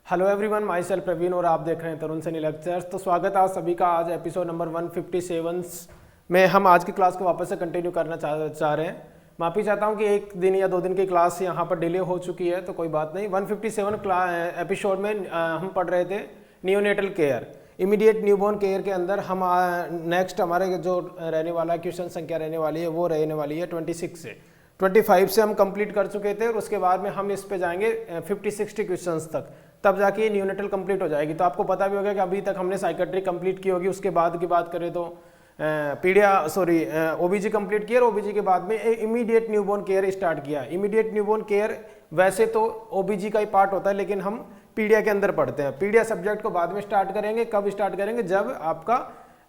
Hello everyone, myself Praveen और आप देख रहे हैं तरुण सैनी लेक्चर्स। तो स्वागत है आप सभी का आज एपिसोड नंबर 157 में। हम आज की क्लास को वापस से कंटिन्यू करना चाह रहे हैं। माफ़ी चाहता हूं कि एक दिन या 2 दिन की क्लास यहां पर डिले हो चुकी है, तो कोई बात नहीं। 157 एपिसोड में हम पढ़ रहे थे neonatal care, immediate newborn care के अंदर हम नेक्स्ट हमारे जो रहने वाला क्वेश्चन संख्या रहने वाली है वो रहने वाली है 26 से 25 से हम कंप्लीट कर चुके थे और उसके बाद में हम इस पे जाएंगे 50-60 क्वेश्चंस तक, तब जाके ये न्यूनेटल कंप्लीट हो जाएगी। तो आपको पता भी होगा कि अभी तक हमने साइकेट्री कंप्लीट की होगी, उसके बाद की बात करें तो ओबीजी कंप्लीट किया और ओबीजी के बाद में इमीडिएट न्यूबॉर्न केयर स्टार्ट किया। इमीडिएट न्यूबॉर्न केयर वैसे तो ओबीजी का ही पार्ट होता है, लेकिन हम पीडिया के अंदर पढ़ते हैं। पीडिया सब्जेक्ट को बाद में स्टार्ट करेंगे। कब स्टार्ट करेंगे? जब आपका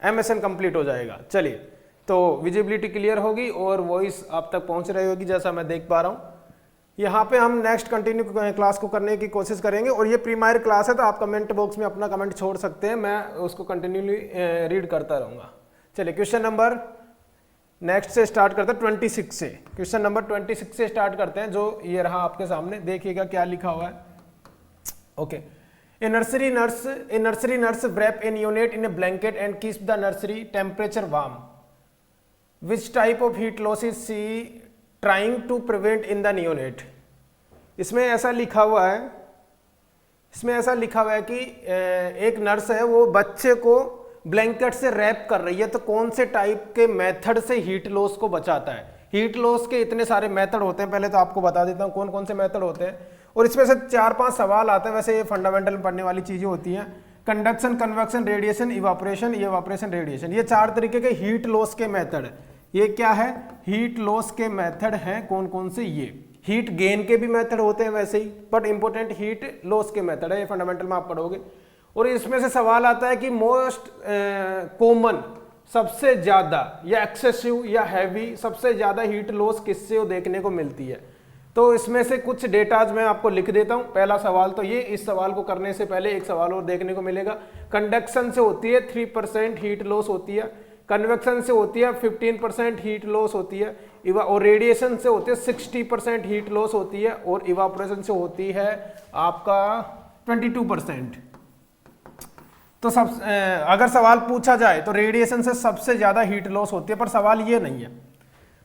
एमएसएन कंप्लीट हो जाएगा। चलिए, तो विजिबिलिटी क्लियर होगी और वॉइस आप तक पहुंच रही होगी जैसा मैं देख पा रहा हूं। यहाँ पे हम नेक्स्ट कंटिन्यू क्लास को करने की कोशिश करेंगे और ये प्रीमायर क्लास है, तो आप कमेंट बॉक्स में अपना कमेंट छोड़ सकते हैं, मैं उसको कंटिन्यूली रीड करता रहूँगा। चलिए, क्वेश्चन नंबर नेक्स्ट से स्टार्ट करते हैं 26 से। क्वेश्चन नंबर 26 से स्टार्ट करते हैं, जो ये रहा आपके सामने। देखिएगा क्या लिखा हुआ है। Okay, A nursery nurse wrap a neonate in a blanket and keeps the nursery temperature warm. Which type of heat loss is she trying to prevent in the neonate? इसमें ऐसा लिखा हुआ है कि एक नर्स है, वो बच्चे को ब्लैंकेट से रैप कर रही है। तो कौन से टाइप के मेथड से हीट लॉस को बचाता है? हीट लॉस के इतने सारे मेथड होते हैं, पहले तो आपको बता देता हूँ कौन कौन से मेथड होते हैं और इसमें से 4-5 सवाल आते हैं। वैसे ये फंडामेंटल पढ़ने वाली चीजें होती हैं। Conduction, convection, radiation, evaporation, radiation, ये 4 तरीके के हीट लॉस के मेथड। ये क्या है? हीट लॉस के मेथड हैं। कौन कौन से? ये हीट गेन के भी मेथड होते हैं वैसे ही, बट इंपॉर्टेंट हीट लॉस के मेथड है। ये फंडामेंटल में आप पढ़ोगे और इसमें से सवाल आता है कि मोस्ट कॉमन, सबसे ज्यादा या एक्सेसिव या हैवी, सबसे ज्यादा हीट लॉस किससे देखने को मिलती है? तो इसमें से कुछ डेटाज मैं आपको लिख देता हूं। पहला सवाल तो ये, इस सवाल को करने से पहले एक सवाल और देखने को मिलेगा। कंडक्शन से होती है 3% हीट लॉस होती है, कन्वेक्शन से होती है 15% हीट लॉस होती है, और रेडिएशन से होती है 60% हीट लॉस होती है, और इवापोरेशन से होती है आपका 22%। तो सब अगर सवाल पूछा जाए तो रेडिएशन से सबसे ज्यादा हीट लॉस होती है, पर सवाल ये नहीं है।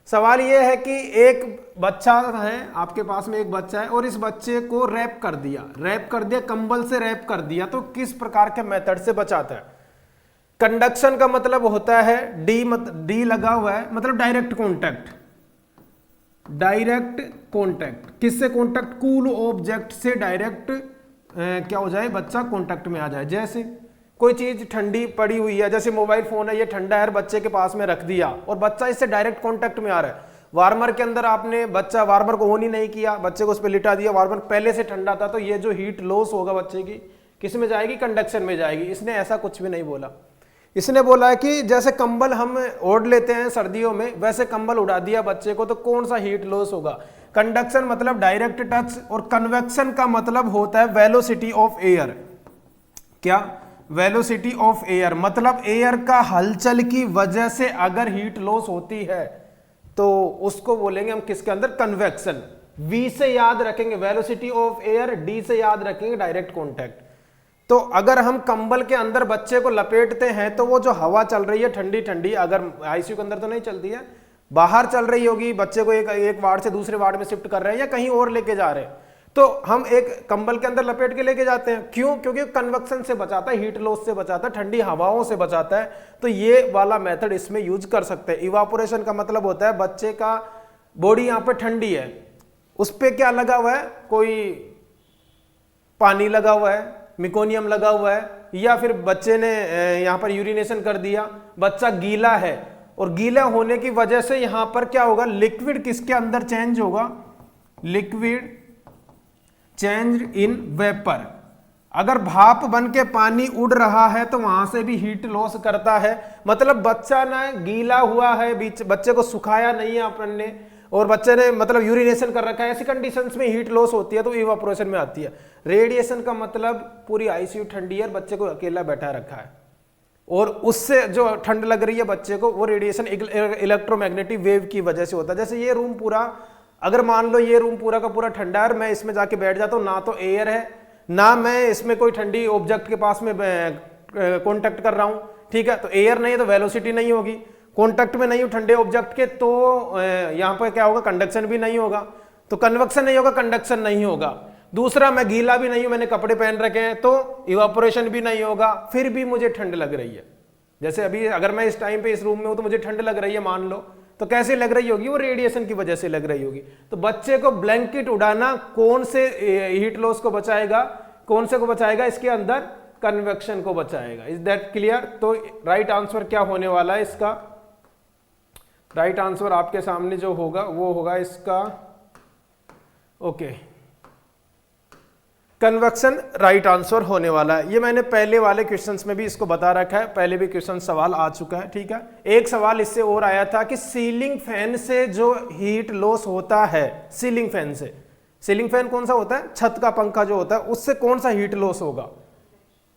सवाल ये है कि एक बच्चा है, आपके पास में एक बच्चा है और इस बच्चे को रैप कर दिया, कंबल से रैप कर दिया, तो किस प्रकार के मेथड से बचाता है? कंडक्शन का मतलब होता है डी लगा हुआ है, मतलब डायरेक्ट कॉन्टैक्ट। किससे कॉन्टैक्ट? कूल ऑब्जेक्ट से डायरेक्ट क्या हो जाए? बच्चा कॉन्टैक्ट में आ जाए। जैसे कोई चीज ठंडी पड़ी हुई है, जैसे मोबाइल फोन है, ये ठंडा है, बच्चे के पास में रख दिया और बच्चा इससे डायरेक्ट कांटेक्ट में आ रहा है। वार्मर के अंदर आपने वार्मर को ऑन ही नहीं किया, बच्चे को उस पर लिटा दिया, वार्मर पहले से ठंडा था, तो ये जो हीट लॉस होगा बच्चे की, किस में जाएगी? कंडक्शन में जाएगी। इसने ऐसा कुछ भी नहीं बोला। इसने बोला है कि जैसे कंबल हम ओढ़ लेते हैं सर्दियों में, वैसे कंबल उड़ा दिया बच्चे को, तो कौन सा हीट लॉस होगा? कंडक्शन मतलब डायरेक्ट टच, और कन्वेक्शन का मतलब होता है वेलोसिटी ऑफ एयर। क्या? वेलोसिटी ऑफ एयर, मतलब एयर का हलचल की वजह से अगर हीट लॉस होती है तो उसको बोलेंगे हम किसके अंदर? कन्वेक्शन। V से याद रखेंगे वेलोसिटी ऑफ एयर, D से याद रखेंगे डायरेक्ट कांटेक्ट। तो अगर हम कंबल के अंदर बच्चे को लपेटते हैं तो वो जो हवा चल रही है ठंडी ठंडी, अगर आईसीयू के अंदर तो नहीं चलती है, बाहर चल रही होगी, बच्चे को एक वार्ड से दूसरे वार्ड में शिफ्ट कर रहे हैं या कहीं और लेके जा रहे हैं, तो हम एक कंबल के अंदर लपेट के लेके जाते हैं। क्यों? क्योंकि कन्वेक्शन से बचाता है, हीट लॉस से बचाता है, ठंडी हवाओं से बचाता है। तो ये वाला मेथड इसमें यूज कर सकते हैं। इवापोरेशन का मतलब होता है बच्चे का बॉडी यहाँ पे ठंडी है, उस पे क्या लगा हुआ है? कोई पानी लगा हुआ है, मिकोनियम लगा हुआ है, या फिर बच्चे ने यहाँ पर यूरिनेशन कर दिया, बच्चा गीला है, और गीला होने की वजह से यहाँ पर क्या होगा? लिक्विड किसके अंदर चेंज होगा? Liquid change in vapour. अगर भाप बन के पानी उड़ रहा है तो वहां से भी हीट लॉस करता है। मतलब बच्चा ना गीला हुआ है, बच्चे को सुखाया नहीं है अपन ने, और बच्चे ने मतलब यूरिनेशन कर रखा है, ऐसी कंडीशंस में हीट लॉस होती है, तो इवापोरेशन में आती है। रेडिएशन का मतलब पूरी आईसीयू ठंडी है, बच्चे को अकेला बैठा रखा है और उससे जो ठंड लग रही है बच्चे को, वो रेडिएशन इलेक्ट्रोमैग्नेटिक वेव की वजह से होता है। जैसे ये रूम पूरा, अगर मान लो ये रूम पूरा का पूरा ठंडा है, मैं इसमें जाके बैठ जाता हूँ, ना तो एयर है ना मैं इसमें कोई ठंडी ऑब्जेक्ट के पास में कांटेक्ट कर रहा हूं, ठीक है, तो एयर नहीं है तो वेलोसिटी नहीं होगी, कांटेक्ट में नहीं हूं ठंडे ऑब्जेक्ट के तो यहां पर क्या होगा, कंडक्शन भी नहीं होगा, तो कन्वेक्शन नहीं होगा, कंडक्शन नहीं होगा। दूसरा मैं गीला भी नहीं हूं, मैंने कपड़े पहन रखे हैं तो इवापोरेशन भी नहीं होगा, फिर भी मुझे ठंड लग रही है। जैसे अभी अगर मैं इस टाइम पे इस रूम में हूं तो मुझे ठंड लग रही है मान लो, तो कैसे लग रही होगी, वो रेडिएशन की वजह से लग रही होगी। तो बच्चे को ब्लैंकेट उड़ाना कौन से हीट लॉस को बचाएगा, कौन से को बचाएगा, इसके अंदर कन्वेक्शन को बचाएगा। Is that clear? तो राइट आंसर क्या होने वाला है इसका, राइट आंसर आपके सामने जो होगा वो होगा इसका, ओके, कन्वेक्शन राइट आंसर होने वाला है। ये मैंने पहले वाले क्वेश्चंस में भी इसको बता रखा है, पहले भी क्वेश्चन सवाल आ चुका है, ठीक है। एक सवाल इससे और आया था कि सीलिंग फैन से जो हीट लॉस होता है, सीलिंग फैन से, सीलिंग फैन कौन सा होता है, छत का पंखा जो होता है, उससे कौन सा हीट लॉस होगा,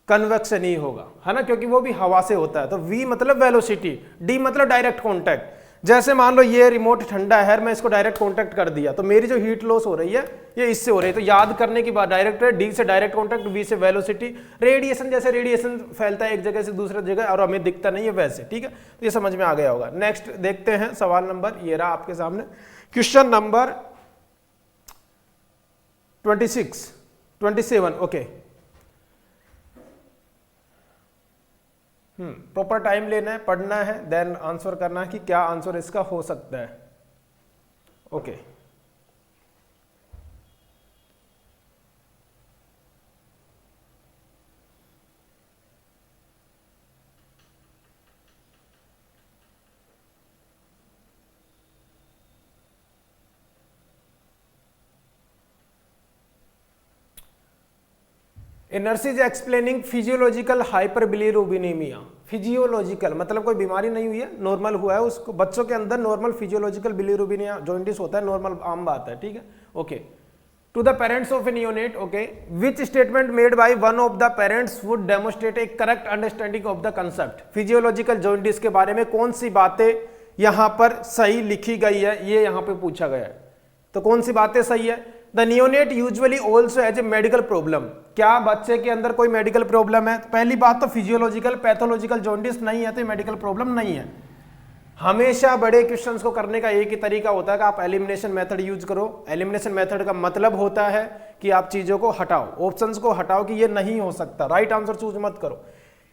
कन्वेक्शन ही होगा, है ना, क्योंकि वो भी हवा से होता है। तो V मतलब वेलोसिटी, D मतलब डायरेक्ट कॉन्टैक्ट। जैसे मान लो ये रिमोट ठंडा है, मैं इसको डायरेक्ट कांटेक्ट कर दिया तो मेरी जो हीट लॉस हो रही है ये इससे हो रही है। तो याद करने की बात, डायरेक्ट है, डी से डायरेक्ट कांटेक्ट, वी से वेलोसिटी, रेडिएशन, जैसे रेडिएशन फैलता है एक जगह से दूसरी जगह और हमें दिखता नहीं है वैसे, ठीक है। तो ये समझ में आ गया होगा। नेक्स्ट देखते हैं सवाल नंबर, ये रहा आपके सामने question number 27, okay. Proper time लेना है, पढ़ना है, देन आंसर करना है कि क्या आंसर इसका हो सकता है, okay. Nurse is explaining physiological hyperbilirubinaemia. Physiological मतलब कोई बीमारी नहीं हुई है, नॉर्मल हुआ है उसको, बच्चों के अंदर नॉर्मल फिजियोलॉजिकल बिलिरुबिनिया जॉइंटिस होता है, नॉर्मल आम बात है, ठीक है, okay. To the parents of a neonate, okay, which statement made by one of the parents would demonstrate a correct understanding of the concept. Physiological jaundice के बारे में कौन सी बातें यहां पर सही लिखी गई है, ये यहां पे पूछा गया है। तो कौन सी बातें सही है? The neonate usually also has a medical problem. क्या बच्चे के अंदर कोई मेडिकल प्रॉब्लम है? पहली बात तो फिजियोलॉजिकल पैथोलॉजिकल जॉन्डिस नहीं है तो मेडिकल प्रॉब्लम नहीं है। हमेशा बड़े क्वेश्चंस को करने का एक ही तरीका होता है कि आप एलिमिनेशन मेथड यूज करो। एलिमिनेशन मेथड का मतलब होता है कि आप चीजों को हटाओ, ऑप्शंस को हटाओ कि ये नहीं हो सकता, राइट आंसर चूज मत करो।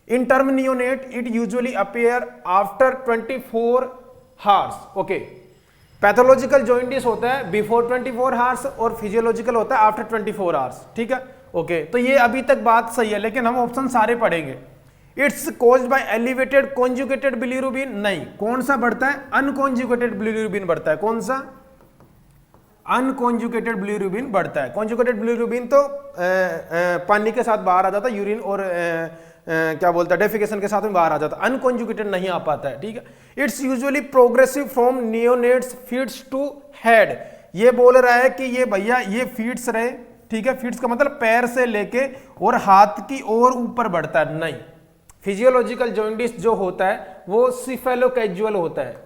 In term neonate it usually appear after 24 hours, okay. Pathological jaundice होता है बिफोर 24 हार्स और फिजियोलॉजिकल होता है आफ्टर 24 हार्स, ठीक है, ओके। तो ये अभी तक बात सही है, लेकिन हम ऑप्शन सारे पढ़ेंगे। It's caused by elevated conjugated bilirubin, नहीं। कौन सा बढ़ता है? अनकॉन्जुगेटेड बिलिरुबिन बढ़ता है। कौन सा? अनकॉन्जुगेटेड बिलिरुबिन बढ़ता है। कॉन्जुगेटेड बिलिरुबिन तो पानी के साथ बाहर आ जाता है, यूरिन और क्या बोलता है डेफिकेशन के साथ में बाहर आ जाता है, अनकॉन्जुगेटेड नहीं आ पाता है, ठीक है। It's usually progressive from neonates feet to head. ये बोल रहा है कि ये भैया ये फीट्स रहे, ठीक है, फीट्स का मतलब पैर से लेके और हाथ की ओर ऊपर बढ़ता है, नहीं। फिजियोलॉजिकल जॉइंटिस जो होता है वो सिफेलोकैजुअल होता है,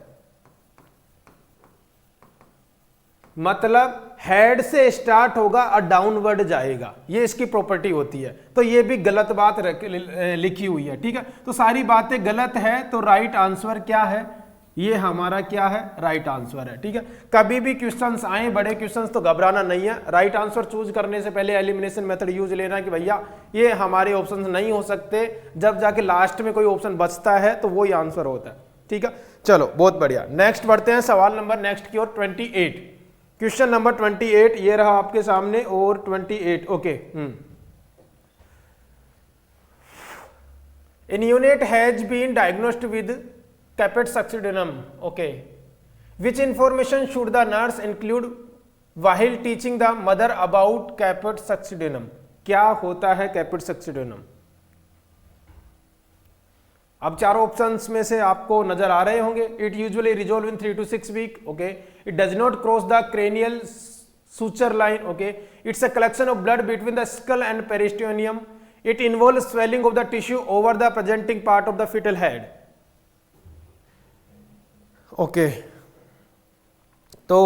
मतलब हेड से स्टार्ट होगा और डाउनवर्ड जाएगा, ये इसकी प्रॉपर्टी होती है। तो ये भी गलत बात लिखी हुई है, ठीक है। तो सारी बातें गलत है, तो राइट आंसर क्या है? ये हमारा क्या है? राइट आंसर है, ठीक है। कभी भी क्वेश्चंस आए बड़े क्वेश्चंस तो घबराना नहीं है। राइट आंसर चूज करने से पहले एलिमिनेशन मेथड यूज लेना कि भैया ये हमारे ऑप्शंस नहीं हो सकते, जब जाके लास्ट में कोई ऑप्शन बचता है तो वही आंसर होता है, ठीक है। चलो बहुत बढ़िया, नेक्स्ट बढ़ते हैं सवाल नंबर नेक्स्ट की ओर 28। क्वेश्चन नंबर 28 ये रहा आपके सामने, और 28, okay. A neonate has been diagnosed with Capet succedaneum, okay. Which information should the nurse include while teaching the mother about Capet succedaneum? क्या होता है Capet succedaneum? अब चारों ऑप्शंस में से आपको नजर आ रहे होंगे। It usually resolve in 3 to 6 week, okay. It does not cross the cranial suture line, okay. It's a collection of blood between the skull and peritoneum. It involves swelling of the tissue over the presenting part of the fetal head, okay. तो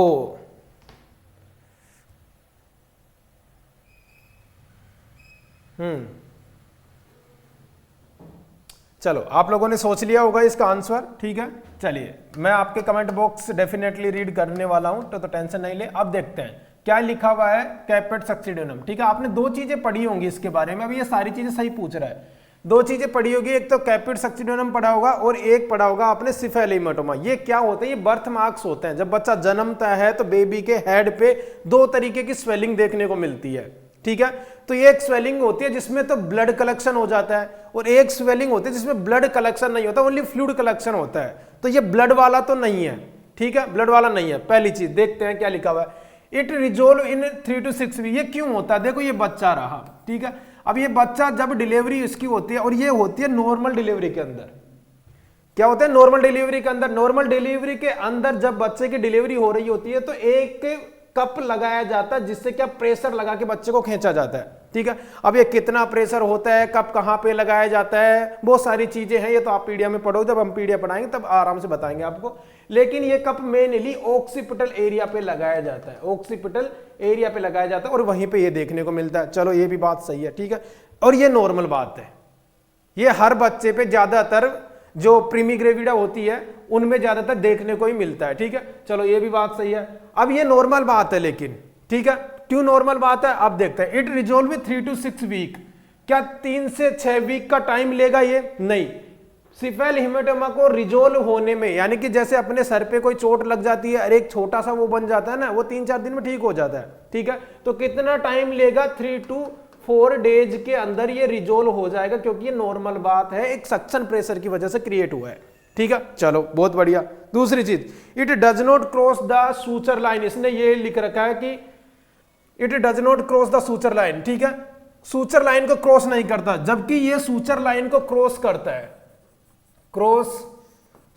चलो आप लोगों ने सोच लिया होगा इसका answer, ठीक है। चलिए मैं आपके कमेंट बॉक्स डेफिनेटली रीड करने वाला हूं, तो टेंशन नहीं ले। अब देखते हैं क्या लिखा हुआ है कैपेट सक्सीडेनम, ठीक है। आपने दो चीजें पढ़ी होंगी इसके बारे में, अभी ये सारी चीजें सही पूछ रहा है। दो चीजें पढ़ी होगी, एक तो कैपेट सक्सीडेनम पढ़ा होगा और एक पढ़ा होगा आपने सिफेल हेमाटोमा। ये क्या होते हैं? ये बर्थ मार्क्स होते हैं। जब बच्चा जन्मता है तो बेबी के हेड पे दो तरीके की स्वेलिंग देखने को मिलती है, ठीक है। तो ये एक स्वेलिंग होती है जिसमें तो ब्लड कलेक्शन हो जाता है, और एक स्वेलिंग होती है जिसमें ब्लड कलेक्शन नहीं होता, ओनली फ्लूइड कलेक्शन होता है। तो ये ब्लड वाला तो नहीं है, ठीक है, ब्लड वाला नहीं है। पहली चीज देखते हैं क्या लिखा हुआ है, it resolve in 3 to 6 week. ये क्यों होता है? देखो ये बच्चा रहा, ठीक है। अब ये बच्चा जब डिलीवरी इसकी होती है, और ये होती है नॉर्मल डिलीवरी के अंदर। क्या होता है नॉर्मल डिलीवरी के अंदर? नॉर्मल डिलीवरी के अंदर जब बच्चे की डिलीवरी हो रही होती है तो एक कप लगाया जाता है जिससे क्या प्रेशर लगा के बच्चे को खींचा जाता है, ठीक है। अब ये कितना प्रेशर होता है, कप कहां पे लगाया जाता है, बहुत सारी चीजें हैं, ये तो आप पीडीएफ में पढ़ो, जब हम पीडीएफ पढ़ाएंगे तब आराम से बताएंगे आपको। लेकिन ये कप मेनली ऑक्सीपिटल एरिया पे लगाया जाता है, ऑक्सीपिटल एरिया पे लगाया जाता है, और वहीं पे ये देखने को मिलता है। चलो ये भी बात सही है, ठीक है। और ये नॉर्मल बात है, ये हर बच्चे पे ज्यादातर जो प्रीमिग्रेविडा होती है उनमें ज्यादातर देखने को ही मिलता है, ठीक है। चलो ये भी बात सही है। अब ये नॉर्मल बात है, लेकिन ठीक है, क्यों नॉर्मल बात है अब देखते हैं। It resolve 3 to 6 week. क्या 3 से 6 वीक का टाइम लेगा? ये नहीं। सिफेल हेमाटोमा को रिजोल्व होने में, यानी कि जैसे अपने सर पे कोई चोट लग जाती है और एक छोटा सा वो बन जाता है ना, वो 3-4 दिन में ठीक हो जाता है, ठीक है। तो कितना टाइम लेगा? 3 to 4 डेज के अंदर ये रिजोल्व हो जाएगा, क्योंकि ये नॉर्मल बात है, एक सक्शन प्रेशर की वजह से क्रिएट हुआ है, ठीक है। चलो बहुत बढ़िया। दूसरी चीज, it does not cross the suture line. इसने ये लिख रखा है कि it does not cross the suture line, ठीक है। सूचर लाइन को क्रॉस नहीं करता, जबकि ये सूचर लाइन को क्रॉस करता है। क्रॉस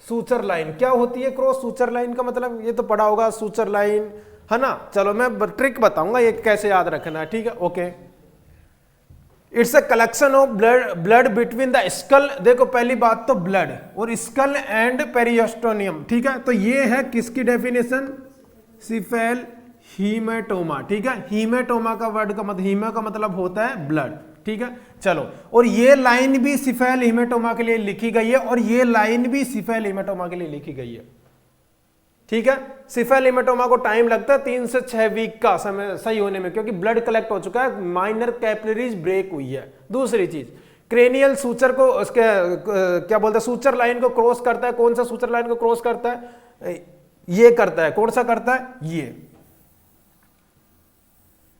सूचर लाइन क्या होती है? क्रॉस सूचर लाइन का मतलब ये तो पढ़ा होगा, सूचर लाइन, है ना। चलो मैं ट्रिक बताऊंगा ये कैसे याद रखना है, ठीक है। Okay, it's a collection of blood between the skull. देखो पहली बात तो ब्लड और स्कल एंड पेरियोस्टोनियम, ठीक है। तो ये है किसकी डेफिनेशन? सिफेल हीमेटोमा, ठीक है। हीमेटोमा का वर्ड का मतलब, हीमा का मतलब होता है ब्लड, ठीक है। चलो, और ये लाइन भी सिफेल हीमेटोमा के लिए लिखी गई है, और ये लाइन भी सिफेल हीमेटोमा के लिए लिखी गई है, ठीक है। सिफेल हेमाटोमा को टाइम लगता है 3 से 6 वीक का समय सही होने में, क्योंकि ब्लड कलेक्ट हो चुका है, माइनर कैपिलरीज ब्रेक हुई है। दूसरी चीज, क्रेनियल सूचर को उसके क्या बोलते हैं, सूचर लाइन को क्रॉस करता है। कौन सा सूचर लाइन को क्रॉस करता है? ये करता है। कौन सा करता है? ये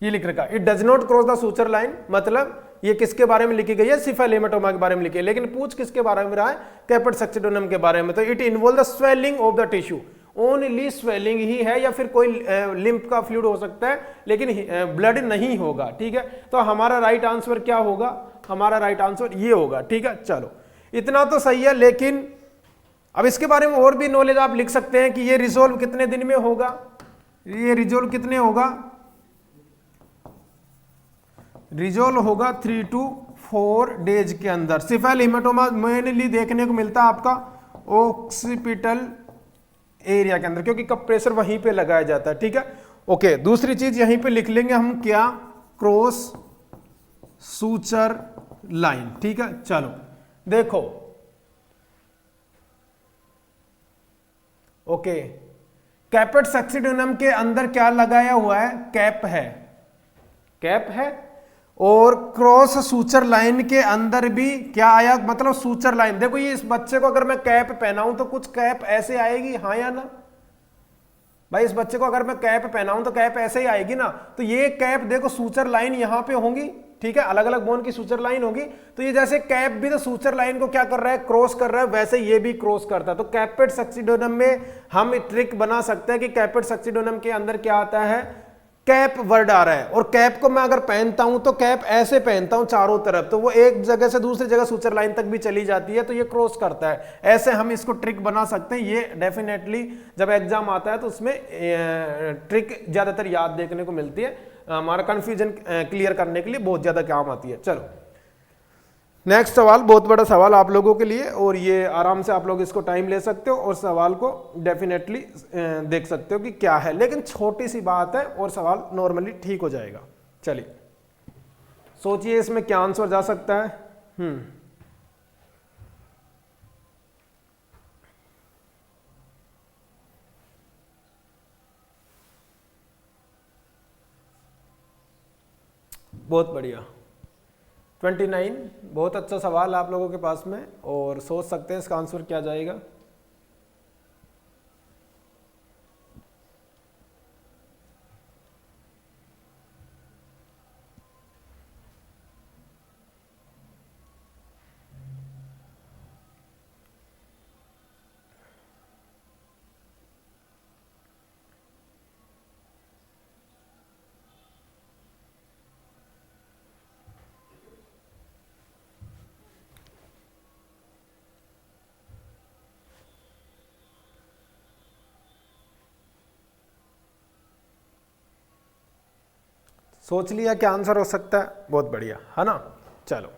लिख रखा है, it does not cross the suture line. मतलब ये किसके बारे में लिखी गई है? सिफेल हेमाटोमा के बारे में लिखी है। लेकिन पूछ किसके बारे में रहा है? कैपेट सक्सीडेनम के बारे में। तो it involve the swelling of the tissue. Only swelling ही है, या फिर कोई लिम्फ का फ्लूइड हो सकता है, लेकिन ब्लड नहीं होगा, ठीक है। तो हमारा राइट आंसर क्या होगा? हमारा राइट आंसर ये होगा, ठीक है। चलो इतना तो सही है, लेकिन अब इसके बारे में और भी नॉलेज आप लिख सकते हैं कि ये रिजोल्व कितने दिन में होगा? ये रिजोल्व कितने होगा? रिजोल्व होगा 3 to 4 डेज के अंदर। सिफेल हेमाटोमा मेनली देखने को मिलता है आपका ऑक्सीपिटल एरिया के अंदर, क्योंकि कप प्रेशर वहीं पे लगाया जाता है, ठीक है। ओके, दूसरी चीज यहीं पे लिख लेंगे हम, क्या? क्रॉस सूचर लाइन, ठीक है। चलो देखो, ओके, कैपेट सक्सीडेनम के अंदर क्या लगाया हुआ है? कैप है, कैप है। और क्रॉस सूचर लाइन के अंदर भी क्या आया? मतलब सूचर लाइन। देखो ये इस बच्चे को अगर मैं कैप पहनाऊं तो कुछ कैप ऐसे आएगी, हाँ या ना भाई? इस बच्चे को अगर मैं कैप पहनाऊं तो कैप ऐसे ही आएगी ना। तो ये कैप देखो, सूचर लाइन यहां पे होंगी, ठीक है, अलग अलग बोन की सूचर लाइन होगी। तो ये जैसे कैप भी तो सूचर लाइन को क्या कर रहा है? क्रॉस कर रहा है, वैसे ये भी क्रॉस करता है। तो कैपेट सक्सीडेनम में हम ट्रिक बना सकते हैं कि कैपेट सक्सीडेनम के अंदर क्या आता है? कैप वर्ड आ रहा है, और कैप को मैं अगर पहनता हूं तो कैप ऐसे पहनता हूं चारों तरफ, तो वो एक जगह से दूसरी जगह सूचर लाइन तक भी चली जाती है, तो ये क्रॉस करता है। ऐसे हम इसको ट्रिक बना सकते हैं। ये डेफिनेटली जब एग्जाम आता है तो उसमें ट्रिक ज्यादातर याद देखने को मिलती है, हमारा कंफ्यूजन क्लियर करने के लिए बहुत ज्यादा काम आती है। चलो नेक्स्ट सवाल, बहुत बड़ा सवाल आप लोगों के लिए, और ये आराम से आप लोग इसको टाइम ले सकते हो और सवाल को डेफिनेटली देख सकते हो कि क्या है, लेकिन छोटी सी बात है और सवाल नॉर्मली ठीक हो जाएगा। चलिए सोचिए इसमें क्या आंसर जा सकता है। बहुत बढ़िया, 29। बहुत अच्छा सवाल आप लोगों के पास में, और सोच सकते हैं इसका आंसर क्या जाएगा। सोच लिया क्या आंसर हो सकता है, बहुत बढ़िया है ना। चलो,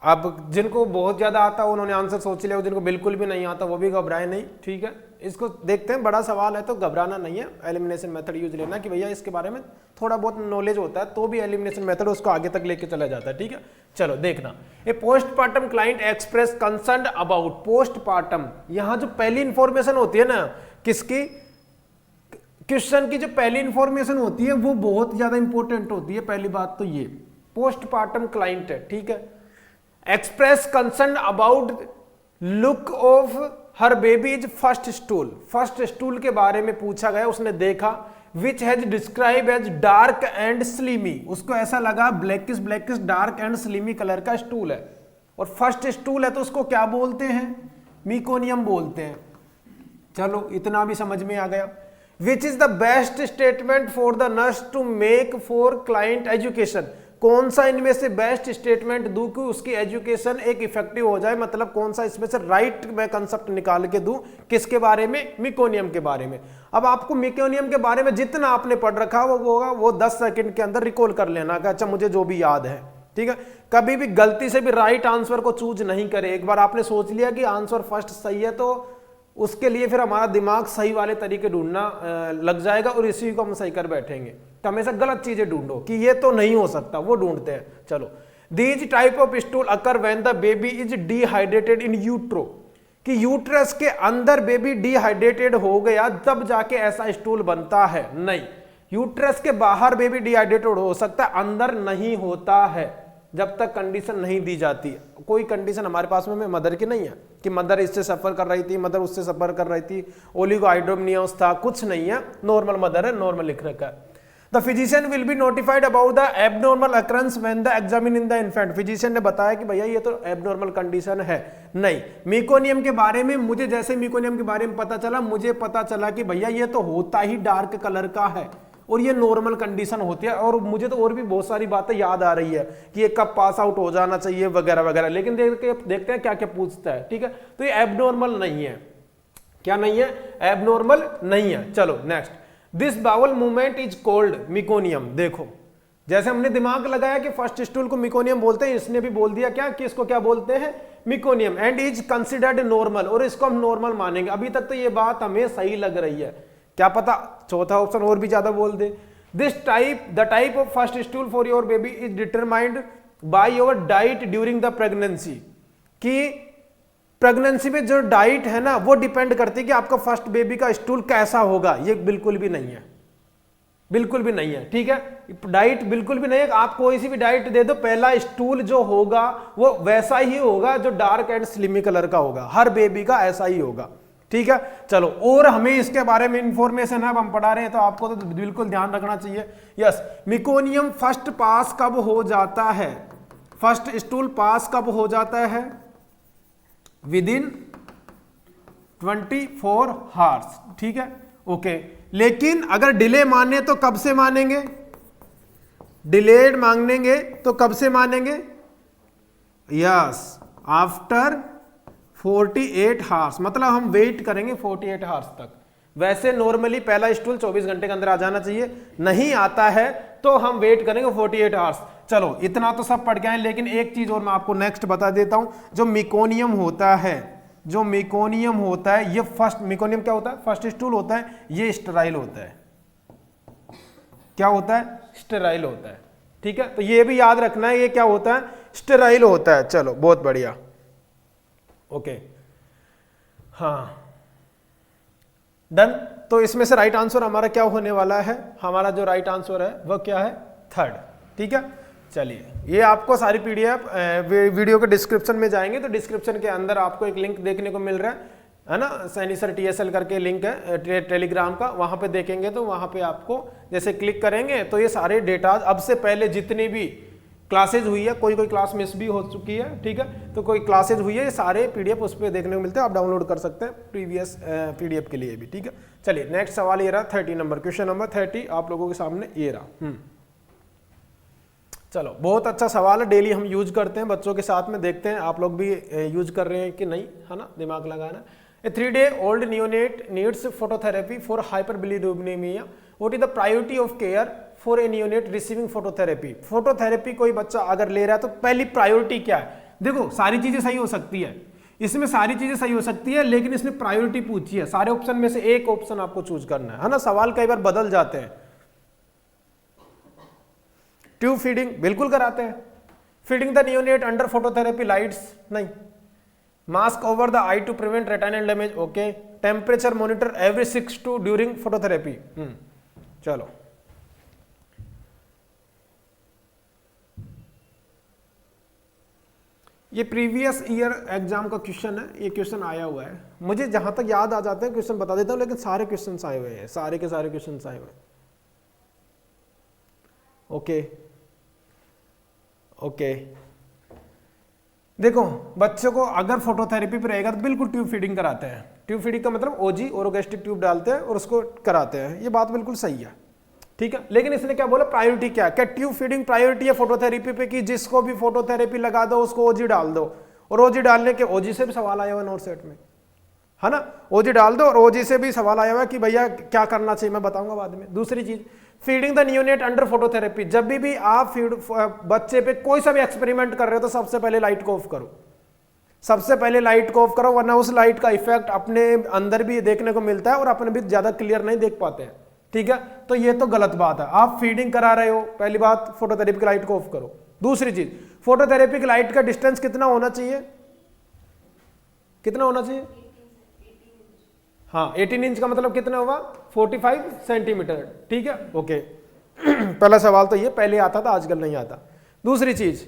अब जिनको बहुत ज़्यादा आता है उन्होंने आंसर सोच लिया, जिनको बिल्कुल भी नहीं आता वो भी घबराए नहीं, ठीक है। इसको देखते हैं, बड़ा सवाल है तो घबराना नहीं है, एलिमिनेशन मेथड यूज लेना कि भैया इसके बारे में थोड़ा बहुत नॉलेज होता है तो भी एलिमिनेशन मेथड उसको आगे तक लेके चला जाता है, ठीक है। चलो देखना, a postmortem client express concern about postmortem. यहाँ जो पहली इंफॉर्मेशन होती है ना किसकी, क्वेश्चन की जो पहली इंफॉर्मेशन होती है वो बहुत ज्यादा इंपॉर्टेंट होती है। पहली बात तो ये पोस्टमार्टम क्लाइंट है, ठीक है। Express concern about look of her baby is first stool. First stool के बारे में पूछा गया, उसने देखा which has describe as dark and slimy. उसको ऐसा लगा blackish blackish dark and slimy colour का स्टूल है, और फर्स्ट स्टूल है तो उसको क्या बोलते हैं, मीकोनियम बोलते हैं। चलो इतना भी समझ में आ गया। Which is the best statement for the nurse to make for client education. कौन सा इनमें से बेस्ट स्टेटमेंट दूं कि उसकी एजुकेशन एक इफेक्टिव हो जाए, मतलब कौन सा इसमें से राइट मैं कंसेप्ट निकाल के दूं, किसके बारे में, मीकोनियम के बारे में। अब आपको मीकोनियम के बारे में जितना आपने पढ़ रखा वो होगा वो 10 सेकंड के अंदर रिकॉल कर लेना कि अच्छा मुझे जो भी याद है, ठीक है। कभी भी गलती से भी राइट आंसर को चूज नहीं करे। एक बार आपने सोच लिया कि आंसर फर्स्ट सही है तो उसके लिए फिर हमारा दिमाग सही वाले तरीके ढूंढना लग जाएगा और इसी को हम सही कर बैठेंगे। तो हमेशा गलत चीजें ढूंढो कि ये तो नहीं हो सकता, वो ढूंढते हैं। चलो, these type of stool occur when the baby is dehydrated in utero, कि यूट्रस के अंदर बेबी डिहाइड्रेटेड हो गया तब जाके ऐसा स्टूल बनता है। नहीं, यूट्रस के बाहर बेबी डिहाइड्रेटेड हो सकता है, अंदर नहीं होता है जब तक कंडीशन नहीं दी जाती। कोई कंडीशन हमारे पास में मदर की नहीं है कि मदर इससे सफर कर रही थी, मदर उससे सफर कर रही थी, ओलिगोहाइड्रोमनियोस था, कुछ नहीं है, नॉर्मल मदर है, नॉर्मल लिख रखा है। The physician will be notified about the abnormal occurrence when the examine in the infant. Physician ने बताया कि भैया ये तो एबनॉर्मल कंडीशन है। नहीं, मीकोनियम के बारे में मुझे जैसे मीकोनियम के बारे में पता चला, मुझे पता चला कि भैया ये तो होता ही डार्क कलर का है और ये नॉर्मल कंडीशन होती है। और मुझे तो और भी बहुत सारी बातें याद आ रही है कि ये कब पास आउट हो जाना चाहिए वगैरह वगैरह, लेकिन देखते हैं क्या क्या पूछता है, ठीक है। तो ये एबनॉर्मल नहीं है, क्या नहीं है, एबनॉर्मल नहीं है। चलो next, this bowel movement is called meconium. देखो जैसे हमने दिमाग लगाया कि फर्स्ट स्टूल को मीकोनियम बोलते हैं, इसने भी बोल दिया क्या कि इसको क्या बोलते हैं, मीकोनियम, एंड इज कंसिडर्ड नॉर्मल, और इसको हम नॉर्मल मानेंगे। अभी तक तो ये बात हमें सही लग रही है, क्या पता चौथा ऑप्शन और भी ज्यादा बोल दे। This type the type of first stool for your baby is determined by your diet during the pregnancy, कि प्रेगनेंसी में जो डाइट है ना वो डिपेंड करती है कि आपका फर्स्ट बेबी का स्टूल कैसा होगा। ये बिल्कुल भी नहीं है, बिल्कुल भी नहीं है, ठीक है। डाइट बिल्कुल भी नहीं है, आप कोई सी भी डाइट दे दो, पहला स्टूल जो होगा वो वैसा ही होगा जो डार्क एंड स्लिमी कलर का होगा, हर बेबी का ऐसा ही होगा, ठीक है। चलो, और हमें इसके बारे में इंफॉर्मेशन है, अब हम पढ़ा रहे हैं तो आपको तो बिल्कुल ध्यान रखना चाहिए। यस, मीकोनियम फर्स्ट पास कब हो जाता है, फर्स्ट स्टूल पास कब हो जाता है, विद इन 24 आवर्स, ठीक है, ओके। लेकिन अगर डिले माने तो कब से मानेंगे, डिलेड मांगेंगे तो कब से मानेंगे, यस, आफ्टर 48 आवर्स, मतलब हम वेट करेंगे 48 आवर्स तक। वैसे नॉर्मली पहला स्टूल 24 घंटे के अंदर आ जाना चाहिए, नहीं आता है तो हम वेट करेंगे 48 आवर्स। चलो इतना तो सब पढ़ गए, लेकिन एक चीज और मैं आपको नेक्स्ट बता देता हूं। जो मीकोनियम होता है, जो मीकोनियम होता है, ये फर्स्ट मीकोनियम क्या होता है, फर्स्ट स्टूल होता है, ये स्टेराइल होता है। क्या होता है, स्टेराइल होता है, ठीक है, तो ये भी याद रखना है, ये क्या होता है, स्टेराइल होता है। चलो बहुत बढ़िया, ओके, हाँ डन। तो इसमें से राइट आंसर हमारा क्या होने वाला है, हमारा जो राइट आंसर है वो क्या है, थर्ड। ठीक है, चलिए ये आपको सारी पीडीएफ वीडियो के डिस्क्रिप्शन में जाएंगे तो डिस्क्रिप्शन के अंदर आपको एक लिंक देखने को मिल रहा है ना, सैनी सर TSL करके लिंक है टेलीग्राम का, वहां पे देखेंगे तो वहां पे आपको जैसे क्लिक करेंगे तो ये सारे डेटा अब से पहले जितनी भी क्लासेज हुई है, कोई कोई क्लास मिस भी हो चुकी है, ठीक है, तो कोई क्लासेज हुई है, ये सारे पीडीएफ उस पर देखने को मिलते हैं, आप डाउनलोड कर सकते हैं प्रीवियस पीडीएफ के लिए भी। ठीक है, चलिए नेक्स्ट सवाल ये रहा 30 नंबर, क्वेश्चन नंबर 30 आप लोगों के सामने ये रहा। चलो बहुत अच्छा सवाल है, डेली हम यूज करते हैं बच्चों के साथ में, देखते हैं आप लोग भी यूज कर रहे हैं कि नहीं, है ना, दिमाग लगाना। A 3-day-old neonate needs phototherapy for hyperbilirubinemia. What is the priority of care for a neonate receiving phototherapy? Phototherapy कोई बच्चा अगर ले रहा है तो पहली प्रायोरिटी क्या है? देखो सारी चीजें सही हो सकती है, इसमें सारी चीजें सही हो सकती है, लेकिन इसने प्रायोरिटी पूछी है, सारे ऑप्शन में से एक ऑप्शन आपको चूज करना है ना, सवाल कई बार बदल जाते हैं। ट्यूब फीडिंग बिल्कुल कराते हैं, feeding the neonate under phototherapy lights नहीं, mask over the eye to prevent retinal damage okay, temperature monitor every 6 to during phototherapy. चलो ये प्रीवियस ईयर एग्जाम का क्वेश्चन है, ये क्वेश्चन आया हुआ है, मुझे जहां तक याद आ जाते हैं क्वेश्चन बता देता हूं, लेकिन सारे क्वेश्चन आए हुए हैं, सारे के सारे क्वेश्चन आए हुए हैं। ओके ओके, देखो बच्चों को अगर फोटोथेरेपी पे रहेगा तो बिल्कुल ट्यूब फीडिंग कराते हैं, ट्यूब फीडिंग का मतलब ओजी ओरोगैस्ट्रिक ट्यूब डालते हैं और उसको कराते हैं, ये बात बिल्कुल सही है। ठीक है, लेकिन इसने क्या बोला, प्रायोरिटी क्या, क्या ट्यूब फीडिंग प्रायोरिटी है फोटोथेरेपी पे कि जिसको भी फोटोथेरेपी लगा दो उसको ओजी डाल दो, और ओजी डालने के, ओजी से भी सवाल आया हुआ नोट सेट में, है ना, ओजी डाल दो, और ओजी से भी सवाल आया हुआ कि भैया क्या करना चाहिए, मैं बताऊंगा बाद में। दूसरी चीज, feeding the neonate under phototherapy, जब भी आप बच्चे पे कोई सा भी एक्सपेरिमेंट कर रहे हो तो सबसे पहले लाइट को ऑफ करो, सबसे पहले लाइट को ऑफ करो, वरना उस लाइट का इफेक्ट अपने अंदर भी देखने को मिलता है और अपने भी ज्यादा क्लियर नहीं देख पाते हैं। ठीक है, तो ये तो गलत बात है, आप फीडिंग करा रहे हो, पहली बात फोटोथेरेपी की लाइट को ऑफ करो। दूसरी चीज, फोटोथेरेपी की लाइट का डिस्टेंस कितना होना चाहिए, कितना होना चाहिए, हाँ 18 इंच का मतलब कितना होगा, 45 सेंटीमीटर। ठीक है, ओके पहला सवाल तो ये पहले आता था, आजकल नहीं आता। दूसरी चीज,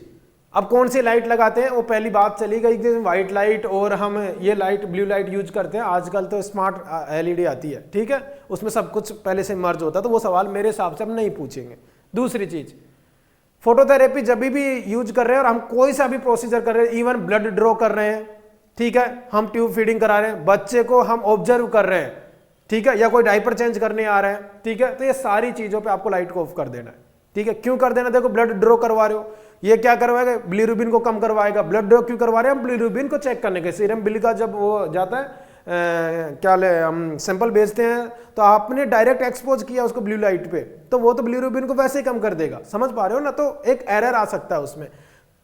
अब कौन सी लाइट लगाते हैं, वो पहली बात चली गई कि व्हाइट लाइट और हम ये लाइट ब्लू लाइट यूज करते हैं, आजकल तो स्मार्ट LED आती है, ठीक है, उसमें सब कुछ पहले से मर्ज होता है, तो वो सवाल मेरे हिसाब से हम नहीं पूछेंगे। दूसरी चीज, फोटोथेरेपी जब भी यूज कर रहे हैं और हम कोई सा भी प्रोसीजर कर रहे हैं, इवन ब्लड ड्रॉ कर रहे हैं, ठीक है, हम ट्यूब फीडिंग करा रहे हैं, बच्चे को हम ऑब्जर्व कर रहे हैं, ठीक है, या कोई डायपर चेंज करने आ रहा है, ठीक है, तो ये सारी चीजों पे आपको लाइट को ऑफ कर देना है। ठीक है, क्यों कर देना, देखो ब्लड ड्रॉ करवा रहे हो, ये क्या करवाएगा, बिलीरुबिन को कम करवाएगा। ब्लड ड्रॉ क्यों करवा रहे हैं, हम बिलीरुबिन को चेक करने के, सीरम बिल का जब वो जाता है क्या ले हम सैंपल भेजते हैं तो आपने डायरेक्ट एक्सपोज किया उसको ब्लू लाइट पे, तो वो तो बिलीरुबिन को वैसे ही कम कर देगा, समझ पा रहे हो ना, तो एक एरर आ सकता है उसमें।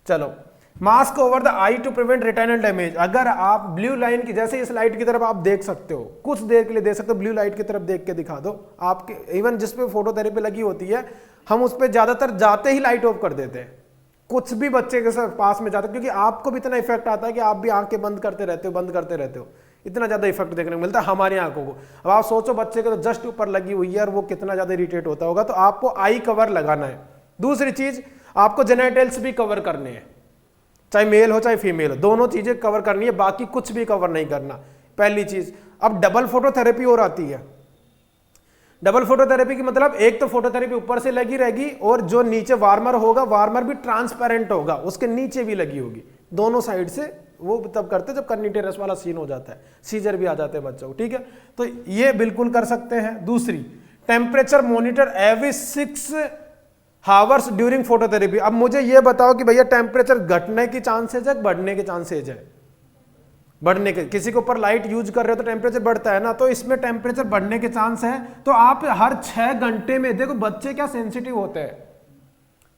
चलो, mask over the eye to prevent retinal damage, अगर आप ब्लू लाइन की, जैसे इस लाइट की तरफ आप देख सकते हो, कुछ देर के लिए देख सकते हो, ब्लू लाइट की तरफ देख के दिखा दो आपके, इवन जिस पे फोटोथेरेपी लगी होती है हम उस पर ज्यादातर जाते ही लाइट ऑफ कर देते हैं, कुछ भी बच्चे के साथ पास में जाते, क्योंकि आपको भी इतना इफेक्ट आता है कि आप भी आंखें बंद करते रहते हो, इतना ज्यादा इफेक्ट देखने को मिलता है हमारी आंखों को। अब आप सोचो बच्चे के तो जस्ट ऊपर लगी हुई है और वो कितना ज्यादा इरिटेट होता होगा, तो आपको आई कवर लगाना है। दूसरी चीज, आपको जेनिटल्स भी कवर करने हैं, चाहे मेल हो चाहे फीमेल हो, दोनों चीजें कवर करनी है, बाकी कुछ भी कवर नहीं करना, पहली चीज। अब डबल फोटोथेरेपी और आती है, डबल फोटोथेरेपी की मतलब एक तो फोटोथेरेपी ऊपर से लगी रहेगी और जो नीचे वार्मर होगा, वार्मर भी ट्रांसपेरेंट होगा, उसके नीचे भी लगी होगी, दोनों साइड से। वो तब करते जब कर्निटेरस वाला सीन हो जाता है, सीजर भी आ जाते हैं बच्चों को, ठीक है, तो ये बिल्कुल कर सकते हैं। दूसरी, temperature monitor every 6 hours during phototherapy. अब मुझे ये बताओ कि भैया टेम्परेचर घटने की चांसेज है, बढ़ने के चांसेज है, बढ़ने के, किसी के ऊपर लाइट यूज कर रहे हो तो टेम्परेचर बढ़ता है ना, तो इसमें टेम्परेचर बढ़ने के चांस है, तो आप हर 6 घंटे में, देखो बच्चे क्या सेंसिटिव होते हैं,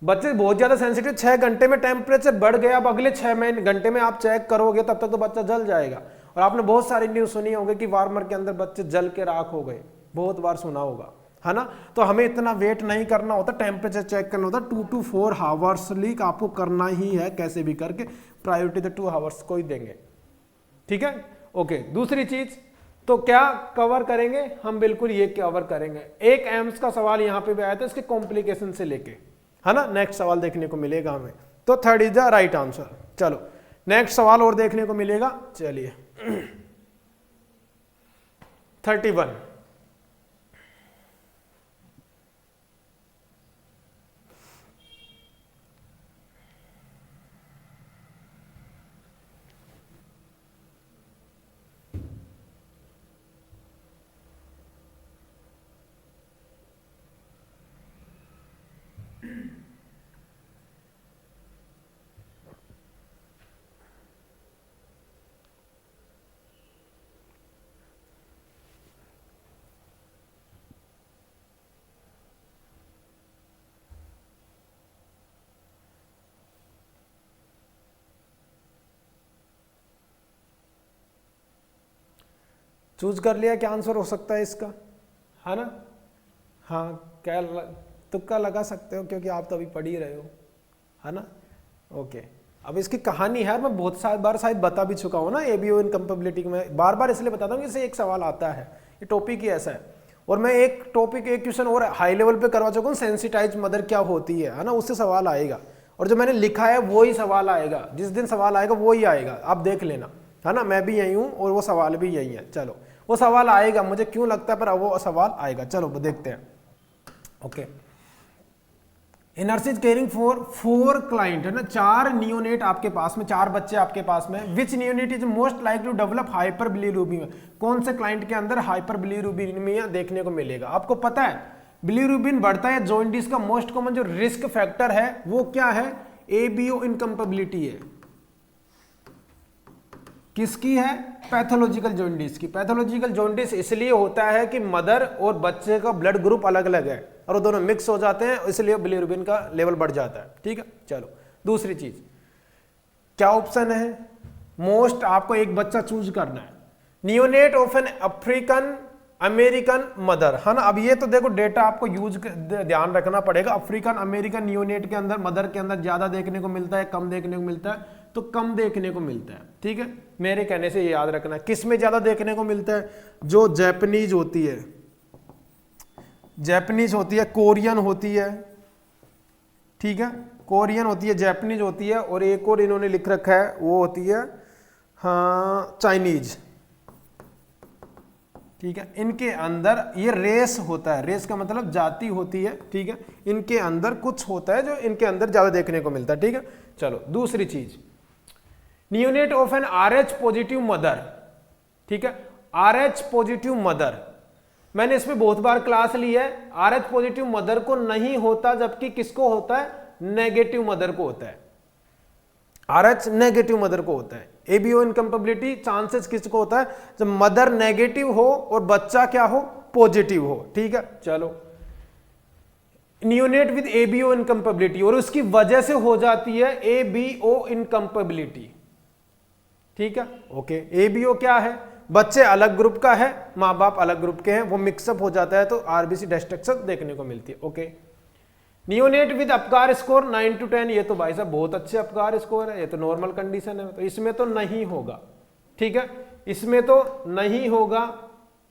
बच्चे बहुत ज्यादा सेंसिटिव, 6 घंटे में टेम्परेचर बढ़ गया, अब अगले 6 घंटे में आप चेक करोगे तब तक तो बच्चा जल जाएगा। और आपने बहुत सारी न्यूज सुनी होगी कि वार्मर के अंदर बच्चे जल के राख हो गए, बहुत बार सुना होगा, है ना। तो हमें इतना वेट नहीं करना होता, टेम्परेचर चेक करना होता, 2 to 4 आवर्स लीक आपको करना ही है कैसे भी करके, प्रायोरिटी तो 2 आवर्स को ही देंगे, ठीक है। ओके, दूसरी चीज तो क्या कवर करेंगे हम, बिल्कुल ये कवर करेंगे। एक एम्स का सवाल यहाँ पे भी आया था इसके कॉम्प्लिकेशन से लेके, है ना, नेक्स्ट सवाल देखने को मिलेगा हमें, तो 3rd is the right answer. चलो नेक्स्ट सवाल और देखने को मिलेगा, चलिए 31। चूज कर लिया क्या आंसर हो सकता है इसका, है ना। हाँ, क्या तुक्का लगा सकते हो क्योंकि आप तो अभी पढ़ ही रहे हो, है ना। ओके, अब इसकी कहानी है, मैं बहुत सारी बार शायद बता भी चुका हूँ ना, एबीओ इनकम्पेबिलिटी में बार बार इसलिए बताता हूँ कि इससे एक सवाल आता है, ये टॉपिक ही ऐसा है। और मैं एक टॉपिक एक क्वेश्चन और हाई लेवल पे करवा चुका हूँ, सेंसिटाइज मदर क्या होती है ना, उससे सवाल आएगा। और जो मैंने लिखा है वो ही सवाल आएगा, जिस दिन सवाल आएगा वो ही आएगा, आप देख लेना, है ना। मैं भी यही हूँ और वो सवाल भी यही है। चलो वो सवाल आएगा, मुझे क्यों लगता है पर वो सवाल आएगा, चलो देखते हैं। Okay, nurse caring for 4 client, है ना, 4 नियोनेट आपके पास में, 4 बच्चे आपके पास में। Which neonate is most like to develop hyper bilirubin, कौन से क्लाइंट के अंदर हाइपर बिलीरुबिनिया देखने को मिलेगा। आपको पता है बिलीरुबिन बढ़ता है, जॉइंडिस का मोस्ट कॉमन जो रिस्क फैक्टर है वो क्या है, एबीओ इनकम्पेबिलिटी है। किसकी है, पैथोलॉजिकल जॉइंडिस की। पैथोलॉजिकल जॉइंडिस इसलिए होता है कि मदर और बच्चे का ब्लड ग्रुप अलग अलग है और वो दोनों मिक्स हो जाते हैं, इसलिए बिलीरुबिन का लेवल बढ़ जाता है, ठीक है। चलो दूसरी चीज, क्या ऑप्शन है, मोस्ट आपको एक बच्चा चूज करना है। Neonate of an African American mother, है ना। अब ये तो देखो डेटा आपको यूज ध्यान रखना पड़ेगा। अफ्रीकन अमेरिकन नियोनेट के अंदर मदर के अंदर ज्यादा देखने को मिलता है, कम देखने को मिलता है, तो कम देखने को मिलता है, ठीक है। मेरे कहने से ये याद रखना, किस में ज्यादा देखने को मिलता है, जो जापानीज होती है, जापानीज होती है, कोरियन होती है, ठीक है, कोरियन होती है, जापानीज होती है, और एक और इन्होंने लिख रखा है वो होती है हाँ चाइनीज, ठीक है। इनके अंदर ये रेस होता है, रेस का मतलब जाति होती है, ठीक है। इनके अंदर कुछ होता है जो इनके अंदर ज्यादा देखने को मिलता है, ठीक है। चलो दूसरी चीज, neonate of an RH positive mother, ठीक है। RH पॉजिटिव मदर, मैंने इसमें बहुत बार क्लास ली है। RH पॉजिटिव मदर को नहीं होता, जबकि किसको होता है, नेगेटिव मदर को होता है। RH नेगेटिव मदर को होता है। एबीओ इनकम्पेबिलिटी चांसेस किसको होता है, जब मदर नेगेटिव हो और बच्चा क्या हो, पॉजिटिव हो, ठीक है। चलो नियोनेट विद एबीओ इनकम्पेबिलिटी, और उसकी वजह से हो जाती है एबीओ इनकम्पेबिलिटी, ठीक है। ओके, एबीओ क्या है, बच्चे अलग ग्रुप का है, माँ बाप अलग ग्रुप के हैं, वो मिक्सअप हो जाता है तो आरबीसी डिस्ट्रक्शन देखने को मिलती है। Okay, neonate with Apgar score 9 to 10, ये तो भाई साहब बहुत अच्छे अपकार स्कोर है, ये तो नॉर्मल कंडीशन है, तो इसमें तो नहीं होगा, ठीक है, इसमें तो नहीं होगा।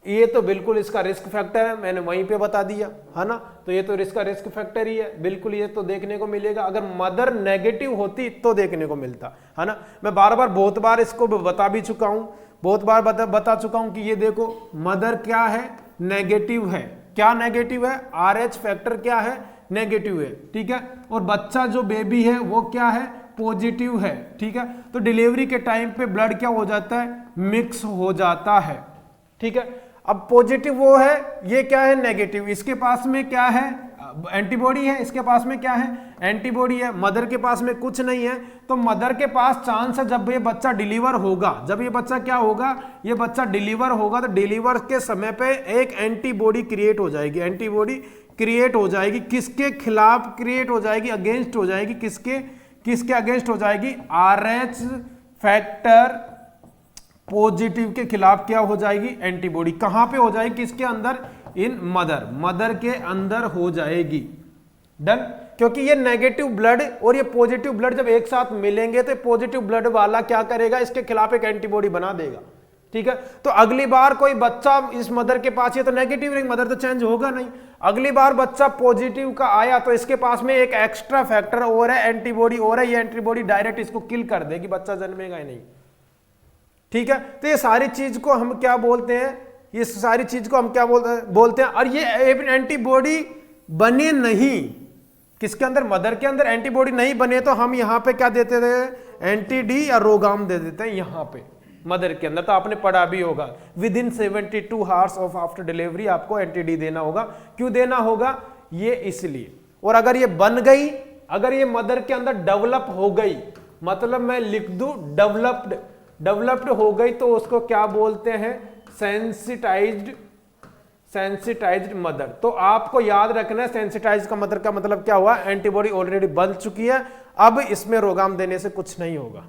ये तो बिल्कुल इसका रिस्क फैक्टर है, मैंने वहीं पे बता दिया, है ना। तो ये तो इसका रिस्क फैक्टर ही है, बिल्कुल ये तो देखने को मिलेगा। अगर मदर नेगेटिव होती तो देखने को मिलता, है ना। मैं बार बार बहुत बार इसको बता भी चुका हूं, बहुत बार बता चुका हूं कि ये देखो मदर क्या है, नेगेटिव है। क्या नेगेटिव है, RH फैक्टर क्या है, नेगेटिव है, ठीक है। और बच्चा जो बेबी है वो क्या है, पॉजिटिव है, ठीक है। तो डिलीवरी के टाइम पे ब्लड क्या हो जाता है, मिक्स हो जाता है, ठीक है। अब पॉजिटिव वो है, ये क्या है, नेगेटिव, इसके पास में क्या है, एंटीबॉडी है, इसके पास में क्या है, एंटीबॉडी है, मदर के पास में कुछ नहीं है। तो मदर के पास चांस है जब ये बच्चा डिलीवर होगा, जब ये बच्चा क्या होगा, ये बच्चा डिलीवर होगा, तो डिलीवर के समय पे एक एंटीबॉडी क्रिएट हो जाएगी, एंटीबॉडी क्रिएट हो जाएगी, किसके खिलाफ क्रिएट हो जाएगी, अगेंस्ट हो जाएगी, किसके अगेंस्ट हो जाएगी, RH फैक्टर पॉजिटिव के खिलाफ क्या हो जाएगी, एंटीबॉडी। कहां पे हो जाएगी, किसके अंदर, इन मदर, मदर के अंदर हो जाएगी। डन, क्योंकि ये नेगेटिव ब्लड और ये पॉजिटिव ब्लड जब एक साथ मिलेंगे तो पॉजिटिव ब्लड वाला क्या करेगा, इसके खिलाफ एक एंटीबॉडी बना देगा। ठीक है, तो अगली बार कोई बच्चा इस मदर के पास, ये तो नेगेटिव रही मदर तो चेंज होगा नहीं, अगली बार बच्चा पॉजिटिव का आया तो इसके पास में एक एक्स्ट्रा फैक्टर और है, एंटीबॉडी और है, ये एंटीबॉडी डायरेक्ट इसको किल कर देगी, बच्चा जन्मेगा ही नहीं। ठीक है, तो ये सारी चीज को हम क्या बोलते हैं, ये सारी चीज को हम क्या बोलते हैं। और ये एंटीबॉडी बने नहीं, किसके अंदर, मदर के अंदर एंटीबॉडी नहीं बने तो हम यहां पे क्या देते थे, एंटी डी या रोगाम दे देते हैं यहां पे मदर के अंदर। तो आपने पढ़ा भी होगा with in 72 hours of after delivery आपको एंटी डी देना होगा। क्यों देना होगा, ये इसलिए। और अगर ये बन गई, अगर ये मदर के अंदर डेवलप हो गई, मतलब मैं लिख दूं डेवलप्ड हो गई, तो उसको क्या बोलते हैं, सेंसिटाइज्ड मदर। तो आपको याद रखना है सेंसिटाइज का मदर का मतलब क्या हुआ, एंटीबॉडी ऑलरेडी बन चुकी है, अब इसमें रोगाम देने से कुछ नहीं होगा।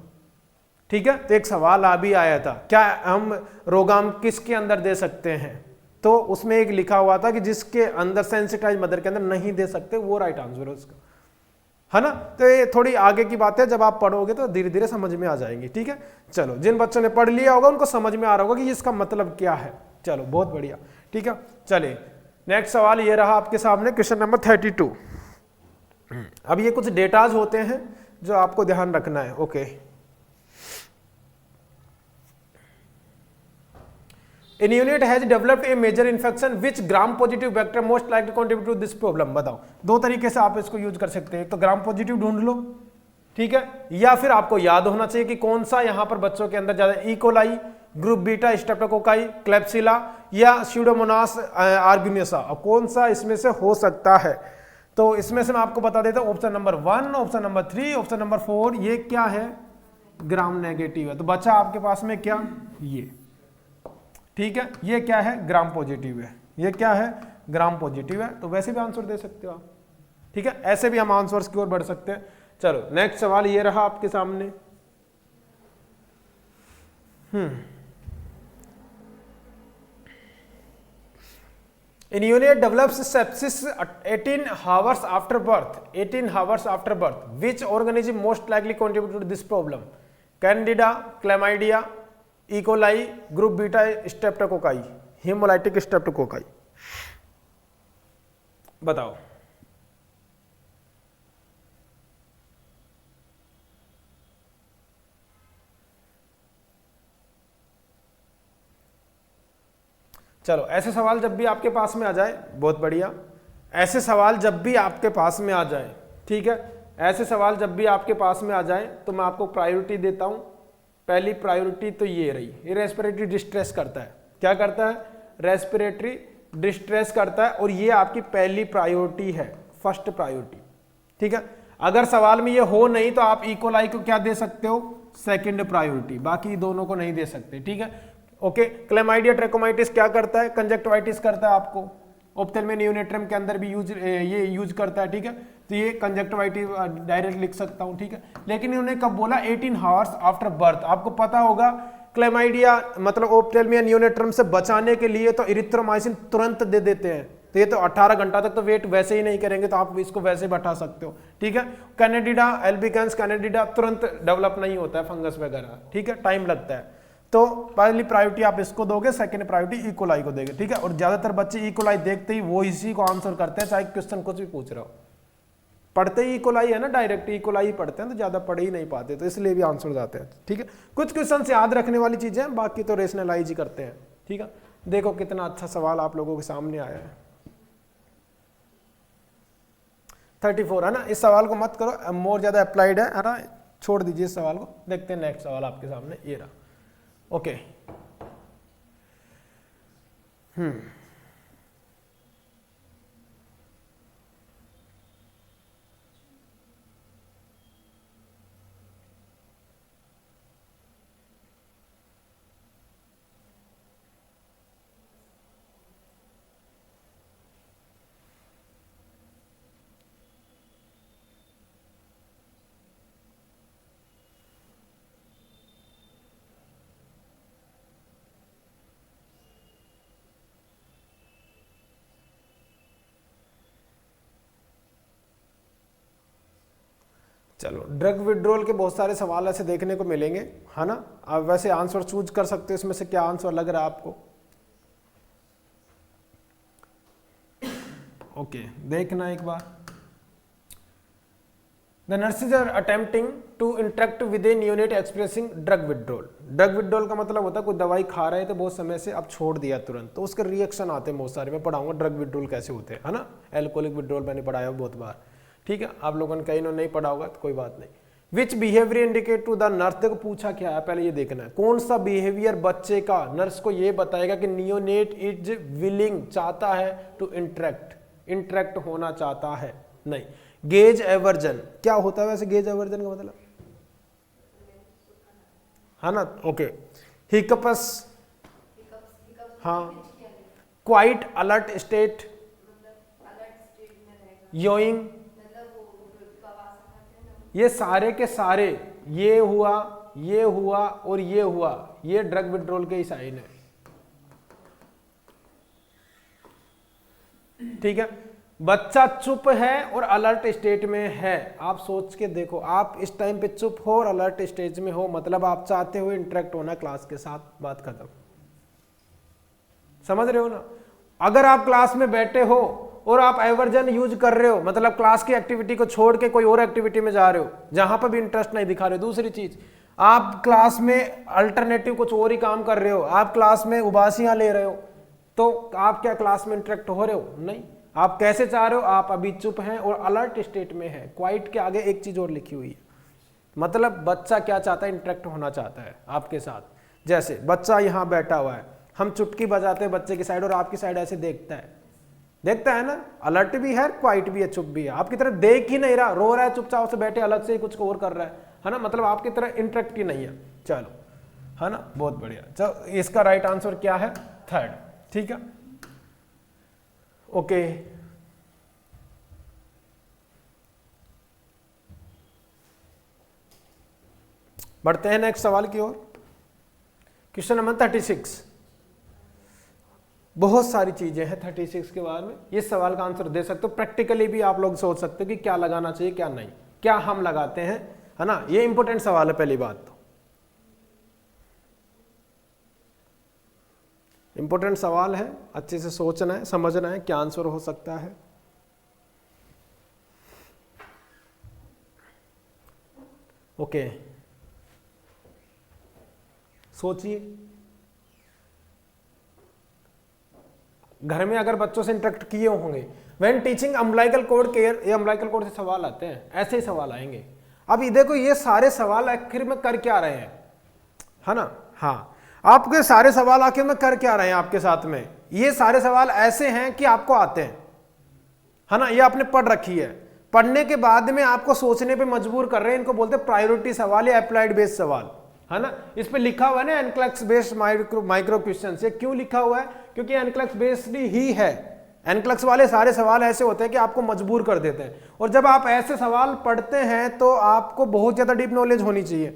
ठीक है, तो एक सवाल अभी आया था, क्या हम रोगाम किसके अंदर दे सकते हैं, तो उसमें एक लिखा हुआ था कि जिसके अंदर, सेंसिटाइज मदर के अंदर नहीं दे सकते, वो राइट आंसर है उसका, है ना। तो ये थोड़ी आगे की बात है, जब आप पढ़ोगे तो धीरे धीरे समझ में आ जाएंगी। ठीक है, चलो, जिन बच्चों ने पढ़ लिया होगा उनको समझ में आ रहा होगा कि इसका मतलब क्या है। चलो, बहुत बढ़िया। ठीक है, चलिए नेक्स्ट सवाल ये रहा आपके सामने, क्वेश्चन नंबर 32। अब ये कुछ डेटाज होते हैं जो आपको ध्यान रखना है। Okay, An unit has developed a major infection, which gram positive vector most likely contribute to this problem? बताओ, दो तरीके से आप इसको यूज कर सकते हैं, तो ग्राम पॉजिटिव ढूंढ लो, ठीक है, या फिर आपको याद होना चाहिए कि कौन सा यहां पर बच्चों के अंदर ज्यादा, E coli, group beta streptococci, Klebsiella या स्यूडोमोनास आर्गुनेसा, कौन सा इसमें से हो सकता है। तो इसमें से मैं आपको बता देता हूं, option number 1, option number 3, option number 4, ये क्या है, ग्राम नेगेटिव है। तो बचा आपके पास में क्या, ये, ठीक है, ये क्या है, ग्राम पॉजिटिव है, ये क्या है, ग्राम पॉजिटिव है। तो वैसे भी आंसर दे सकते हो आप। ठीक है, ऐसे भी हम आंसर्स की ओर बढ़ सकते हैं। चलो, नेक्स्ट सवाल ये रहा आपके सामने। In unit develops sepsis 18 hours after birth. 18 hours after birth. Which organism most likely contributed to this problem? Candida, Chlamydia, E. coli, group beta streptococci, hemolytic streptococci. बताओ। चलो, ऐसे सवाल जब भी आपके पास में आ जाए, बहुत बढ़िया, ऐसे सवाल जब भी आपके पास में आ जाए, ठीक है, ऐसे सवाल जब भी आपके पास में आ जाए तो मैं आपको प्रायोरिटी देता हूं। पहली प्रायोरिटी तो ये रही, ये रेस्पिरेटरी डिस्ट्रेस करता है। क्या करता है, रेस्पिरेटरी डिस्ट्रेस करता है, और ये आपकी पहली प्रायोरिटी है, फर्स्ट प्रायोरिटी। ठीक है, अगर सवाल में ये हो नहीं तो आप इकोलाई को क्या दे सकते हो, सेकंड प्रायोरिटी, बाकी दोनों को नहीं दे सकते। ठीक है, ओके। क्लेमाइडिया ट्रैकोमाइटिस क्या करता है, कंजक्टिवाइटिस करता है, आपको ऑप्थेल्मिक न्यूनेट्रम के अंदर भी ये यूज करता है। ठीक है, तो ये कंजक्टिवाइटिस डायरेक्ट लिख सकता हूं। ठीक है, लेकिन इन्होंने कब बोला, 18 आवर्स आफ्टर बर्थ। आपको पता होगा क्लेमाइडिया मतलब ऑप्थेल्मिक न्यूनेट्रम से बचाने के लिए तो इरिथ्रोमाइसिन तुरंत दे देते हैं, तो ये तो 18 घंटा तक तो वेट वैसे ही नहीं करेंगे, तो आप इसको वैसे बैठा सकते हो। ठीक है, कैनेडिडा एल्बिकेंस कैनेडिडा तुरंत डेवलप नहीं होता है, फंगस वगैरह, ठीक है, टाइम लगता है। तो पहली प्रायोरिटी आप इसको दोगे, सेकंड प्रायोरिटी इकोलाई को देंगे। ठीक है, और ज्यादातर बच्चे इकोलाई देखते ही वो इसी को आंसर करते हैं, चाहे क्वेश्चन कुछ भी पूछ रहा हो, पढ़ते ही इकोलाई है ना, डायरेक्ट इकोलाई पढ़ते हैं, तो ज्यादा पढ़ ही नहीं पाते, तो इसलिए भी आंसर जाते हैं। ठीक है, कुछ क्वेश्चन याद रखने वाली चीजें हैं, बाकी तो रेशनलाइज ही करते हैं। ठीक है, देखो कितना अच्छा सवाल आप लोगों के सामने आया है। 34 है ना, इस सवाल को मत करो, मोर ज्यादा अप्लाइड है ना, छोड़ दीजिए इस सवाल को। देखते हैं नेक्स्ट सवाल आपके सामने, ये रहा। ओके, चलो, ड्रग विड्रॉल के बहुत सारे सवाल ऐसे देखने को मिलेंगे, है ना। आप वैसे आंसर चूज कर सकते हो, इसमें से क्या आंसर लग रहा है आपको। ओके, देखना एक बार। The nurses are attempting to interact with a unit expressing drug withdrawal. Drug withdrawal का मतलब होता है कोई दवाई खा रहे थे बहुत समय से, अब छोड़ दिया तुरंत, तो उसके रिएक्शन आते हैं बहुत सारे। मैं पढ़ाऊंगा ड्रग विड्रॉल कैसे होते हैं, है ना। एल्कोहलिक विड्रॉल मैंने पढ़ाया बहुत बार, ठीक है। आप लोगों ने कहीं नहीं पढ़ा होगा तो कोई बात नहीं। Which behaviour indicate to the nurse, देखो पूछा क्या है पहले ये देखना है, कौन सा बिहेवियर बच्चे का नर्स को ये बताएगा कि नियोनेट इज विलिंग, चाहता है टू इंटरेक्ट होना चाहता है, नहीं। गेज एवर्जन क्या होता है वैसे, गेज एवर्जन का मतलब, है ना। ओके, हिकपस, हाँ, क्वाइट अलर्ट स्टेट, योइंग, ये सारे के सारे, ये हुआ, ये हुआ और ये हुआ, ये ड्रग विड्रॉल के ही साइन है, ठीक है। बच्चा चुप है और अलर्ट स्टेट में है, आप सोच के देखो, आप इस टाइम पे चुप हो और अलर्ट स्टेज में हो, मतलब आप चाहते हो इंटरेक्ट होना क्लास के साथ, बात खत्म। समझ रहे हो ना। अगर आप क्लास में बैठे हो और आप एवर्जन यूज कर रहे हो, मतलब क्लास की एक्टिविटी को छोड़ के कोई और एक्टिविटी में जा रहे हो जहां पर भी इंटरेस्ट नहीं दिखा रहे हो। दूसरी चीज, आप क्लास में अल्टरनेटिव कुछ और ही काम कर रहे हो, आप क्लास में उबासियां ले रहे हो, तो आप क्या क्लास में इंटरेक्ट हो रहे हो, नहीं। आप कैसे चाह रहे हो, आप अभी चुप हैं और अलर्ट स्टेट में है। क्वाइट के आगे एक चीज और लिखी हुई है, मतलब बच्चा क्या चाहता है, इंटरेक्ट होना चाहता है आपके साथ। जैसे बच्चा यहाँ बैठा हुआ है, हम चुटकी बजाते हैं बच्चे की साइड और आपकी साइड ऐसे देखता है ना, अलर्ट भी है, क्वाइट भी है, चुप भी है, आपकी तरफ देख ही नहीं रहा, रो रहा है चुपचाप से बैठे, अलग से ही कुछ और कर रहा है ना, मतलब आपकी तरह इंटरेक्ट ही नहीं है। चलो, है ना, बहुत बढ़िया। चलो, इसका राइट आंसर क्या है, थर्ड, ठीक है। ओके, बढ़ते हैं नेक्स्ट सवाल की ओर। Question number 36। बहुत सारी चीजें हैं 36 के बारे में, इस सवाल का आंसर दे सकते हो, प्रैक्टिकली भी आप लोग सोच सकते हो कि क्या लगाना चाहिए क्या नहीं, क्या हम लगाते हैं, है ना। ये इंपॉर्टेंट सवाल है, पहली बात तो इंपॉर्टेंट सवाल है, अच्छे से सोचना है, समझना है क्या आंसर हो सकता है। ओके, सोचिए, घर में अगर बच्चों से इंटरेक्ट किए होंगे, when teaching umbilical cord care, ये अम्बिलिकल कॉर्ड से सवाल आते हैं, ऐसे ही सवाल आएंगे। अब ये देखो, ये सारे सवाल आखिर में कर क्या रहे हैं, है ना। हाँ, आपके सारे सवाल आखिर में कर क्या रहे हैं आपके साथ में, ये सारे सवाल ऐसे हैं कि आपको आते हैं, है ना, ये आपने पढ़ रखी है, पढ़ने के बाद में आपको सोचने पे मजबूर कर रहे हैं, इनको बोलते हैं प्रायोरिटी सवाल या अप्लाइड बेस्ड सवाल, है ना। इस पे लिखा हुआ है ना एनक्लक्स बेस्ड माइक्रो क्वेश्चन। ये क्यों लिखा हुआ है, क्योंकि एनक्लक्स बेस्ड ही है। एनक्लक्स वाले सारे सवाल ऐसे होते हैं कि आपको मजबूर कर देते हैं, और जब आप ऐसे सवाल पढ़ते हैं तो आपको बहुत ज्यादा डीप नॉलेज होनी चाहिए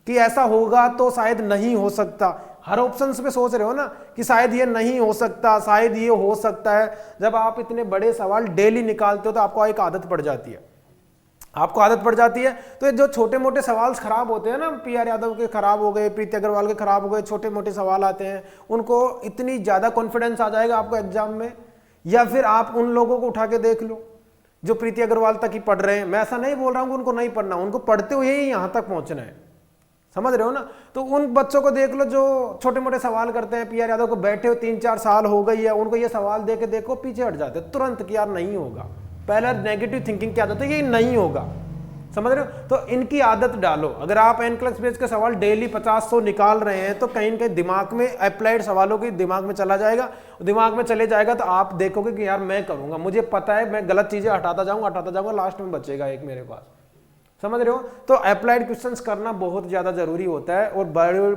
कि ऐसा होगा तो शायद नहीं हो सकता। हर ऑप्शंस पे सोच रहे हो ना कि शायद ये नहीं हो सकता, शायद ये हो सकता है। जब आप इतने बड़े सवाल डेली निकालते हो तो आपको एक आदत पड़ जाती है, तो ये जो छोटे मोटे सवाल खराब होते हैं ना, PR यादव के खराब हो गए, प्रीति अग्रवाल के खराब हो गए, छोटे मोटे सवाल आते हैं, उनको इतनी ज्यादा कॉन्फिडेंस आ जाएगा आपको एग्जाम में। या फिर आप उन लोगों को उठा के देख लो जो प्रीति अग्रवाल तक ही पढ़ रहे हैं, मैं ऐसा नहीं बोल रहा हूं उनको नहीं पढ़ना, उनको पढ़ते हुए ही यहां तक पहुंचना है, समझ रहे हो ना। तो उन बच्चों को देख लो जो छोटे मोटे सवाल करते हैं, PR यादव को बैठे हो 3-4 साल हो गई है, उनको ये सवाल दे के देखो, पीछे हट जाते तुरंत कि यार नहीं होगा। पहला नेगेटिव थिंकिंग क्या आदत है, ये नहीं होगा, समझ रहे हो। तो इनकी आदत डालो। अगर आप एनक्लक्स बेस के सवाल डेली 50-100 निकाल रहे हैं तो कहीं न कहीं दिमाग में अप्लाइड सवालों की दिमाग में चला जाएगा, दिमाग में चले जाएगा तो आप देखोगे कि यार मैं करूंगा, मुझे पता है, मैं गलत चीजें हटाता जाऊंगा, लास्ट में बचेगा एक मेरे पास, समझ रहे हो। तो अप्लाइड क्वेश्चंस करना बहुत ज्यादा जरूरी होता है, और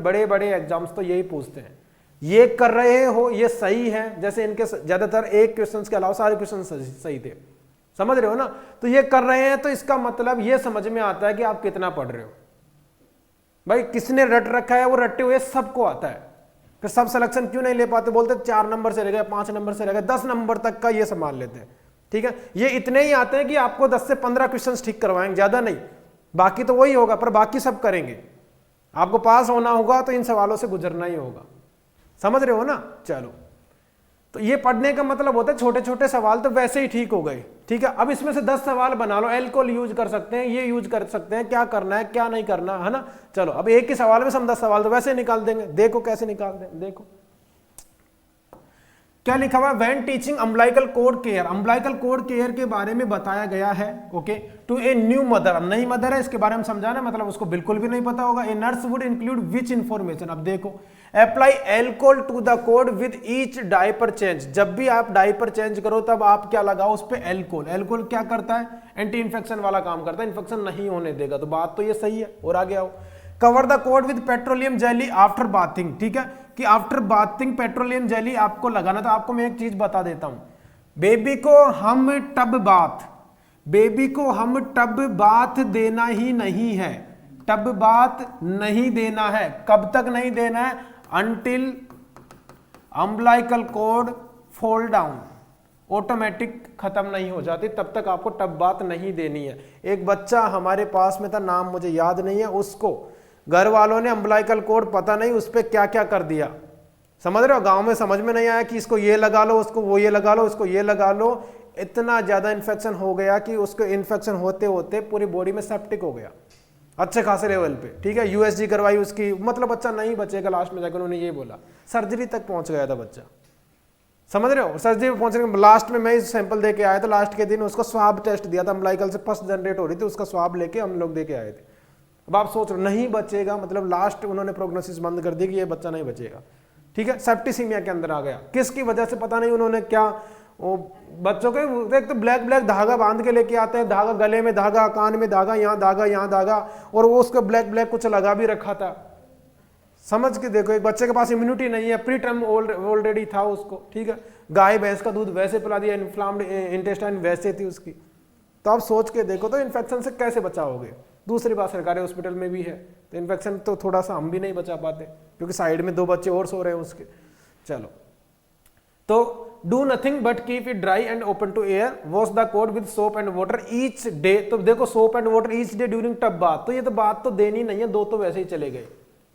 बड़े बड़े एग्जाम्स तो यही पूछते हैं, ये कर रहे हो ये सही है। जैसे इनके ज्यादातर एक क्वेश्चन के अलावा सारे क्वेश्चन सही थे, समझ रहे हो ना। तो ये कर रहे हैं तो इसका मतलब ये समझ में आता है कि आप कितना पढ़ रहे हो। भाई किसने रट रखा है, वो रटे हुए सबको आता है। फिर सब सिलेक्शन क्यों नहीं ले पाते, बोलते 4 नंबर से रह गए, 5 नंबर से रह गए, 10 नंबर तक का ये संभाल लेते हैं, ठीक है। ये इतने ही आते हैं कि आपको 10 से 15 क्वेश्चन ठीक करवाएंगे, ज्यादा नहीं। बाकी तो वही होगा, पर बाकी सब करेंगे। आपको पास होना होगा तो इन सवालों से गुजरना ही होगा, समझ रहे हो ना। चलो, तो ये पढ़ने का मतलब होता है छोटे छोटे सवाल तो वैसे ही ठीक हो गए, ठीक है। अब इसमें से 10 सवाल बना लो, एल्कोहल यूज कर सकते हैं, ये यूज कर सकते हैं, क्या करना है क्या नहीं करना है ना। चलो, अब एक ही सवाल में हम 10 सवाल तो वैसे ही निकाल देंगे। देखो कैसे निकाल दें, देखो क्या लिखा हुआ है, when teaching umbilical cord care, umbilical cord care के बारे में बताया गया है, okay, to a new mother. नई मदर है, इसके बारे में समझाना, मतलब उसको बिल्कुल भी नहीं पता होगा। A nurse would include which information, अब देखो, apply alcohol to the cord with each diaper change, जब भी आप डायपर चेंज करो तब आप क्या लगाओ उस पर, एल्कोहल। एल्कोहल क्या करता है, एंटी इन्फेक्शन वाला काम करता है, इन्फेक्शन नहीं होने देगा, तो बात तो ये सही है। और आगे आओ, cover the cord with petroleum jelly after bathing, ठीक है, कि आफ्टर बाथिंग पेट्रोलियम जेली आपको लगाना। तो आपको मैं एक चीज बता देता हूं, बेबी को हम टब बाथ, बेबी को हम टब बाथ देना ही नहीं है, टब बाथ नहीं देना है। कब तक नहीं देना है, until umbilical cord fall down, automatic खत्म नहीं हो जाती, तब तक आपको टब बात नहीं देनी है। एक बच्चा हमारे पास में था, नाम मुझे याद नहीं है, उसको घर वालों ने अम्बिलिकल कॉर्ड पता नहीं उस पर क्या क्या कर दिया, समझ रहे हो। गांव में समझ में नहीं आया कि इसको ये लगा लो, उसको वो ये लगा लो, उसको ये लगा लो, इतना ज्यादा इन्फेक्शन हो गया कि उसको इन्फेक्शन होते होते पूरी बॉडी में सेप्टिक हो गया अच्छे खासे लेवल पे, ठीक है। यूएसजी करवाई उसकी, मतलब बच्चा नहीं बचेगा, लास्ट में जाकर उन्होंने ये बोला, सर्जरी तक पहुंच गया था बच्चा, समझ रहे हो। सर्जरी में पहुंचने के लास्ट में मैं सैंपल दे के आया था, लास्ट के दिन उसको स्वाब टेस्ट दिया था, अम्बिलिकल से पस जनरेट हो रही थी, उसका स्वाब लेके हम लोग दे के आए थे। अब आप सोच रहे नहीं बचेगा, मतलब लास्ट उन्होंने प्रोग्नोसिस बंद कर दी कि ये बच्चा नहीं बचेगा, ठीक है। सेप्टिसीमिया के अंदर आ गया, किसकी वजह से पता नहीं, उन्होंने क्या, वो बच्चों के एक तो ब्लैक ब्लैक धागा बांध के लेके आते हैं, धागा गले में धागा, कान में धागा, यहाँ धागा यहाँ धागा, और वो उसको ब्लैक ब्लैक कुछ लगा भी रखा था। समझ के देखो, एक बच्चे के पास इम्यूनिटी नहीं है, प्री टर्म ऑलरेडी था उसको, ठीक है। गाय भैंस का दूध वैसे पिला दिया, इन्फ्लाम्ड इंटेस्टाइन वैसे थी उसकी, तो आप सोच के देखो तो इन्फेक्शन से कैसे बचाओगे। दूसरी बात, सरकारी हॉस्पिटल में भी है, तो इन्फेक्शन तो थोड़ा सा हम भी नहीं बचा पाते, क्योंकि साइड में 2 बच्चे और सो रहे हैं उसके। चलो, तो do nothing but keep it dry and open to air, wash the cord with soap and water each day. तो देखो, soap and water each day during tub bath, तो ये तो बात तो देनी नहीं है, 2 तो वैसे ही चले गए,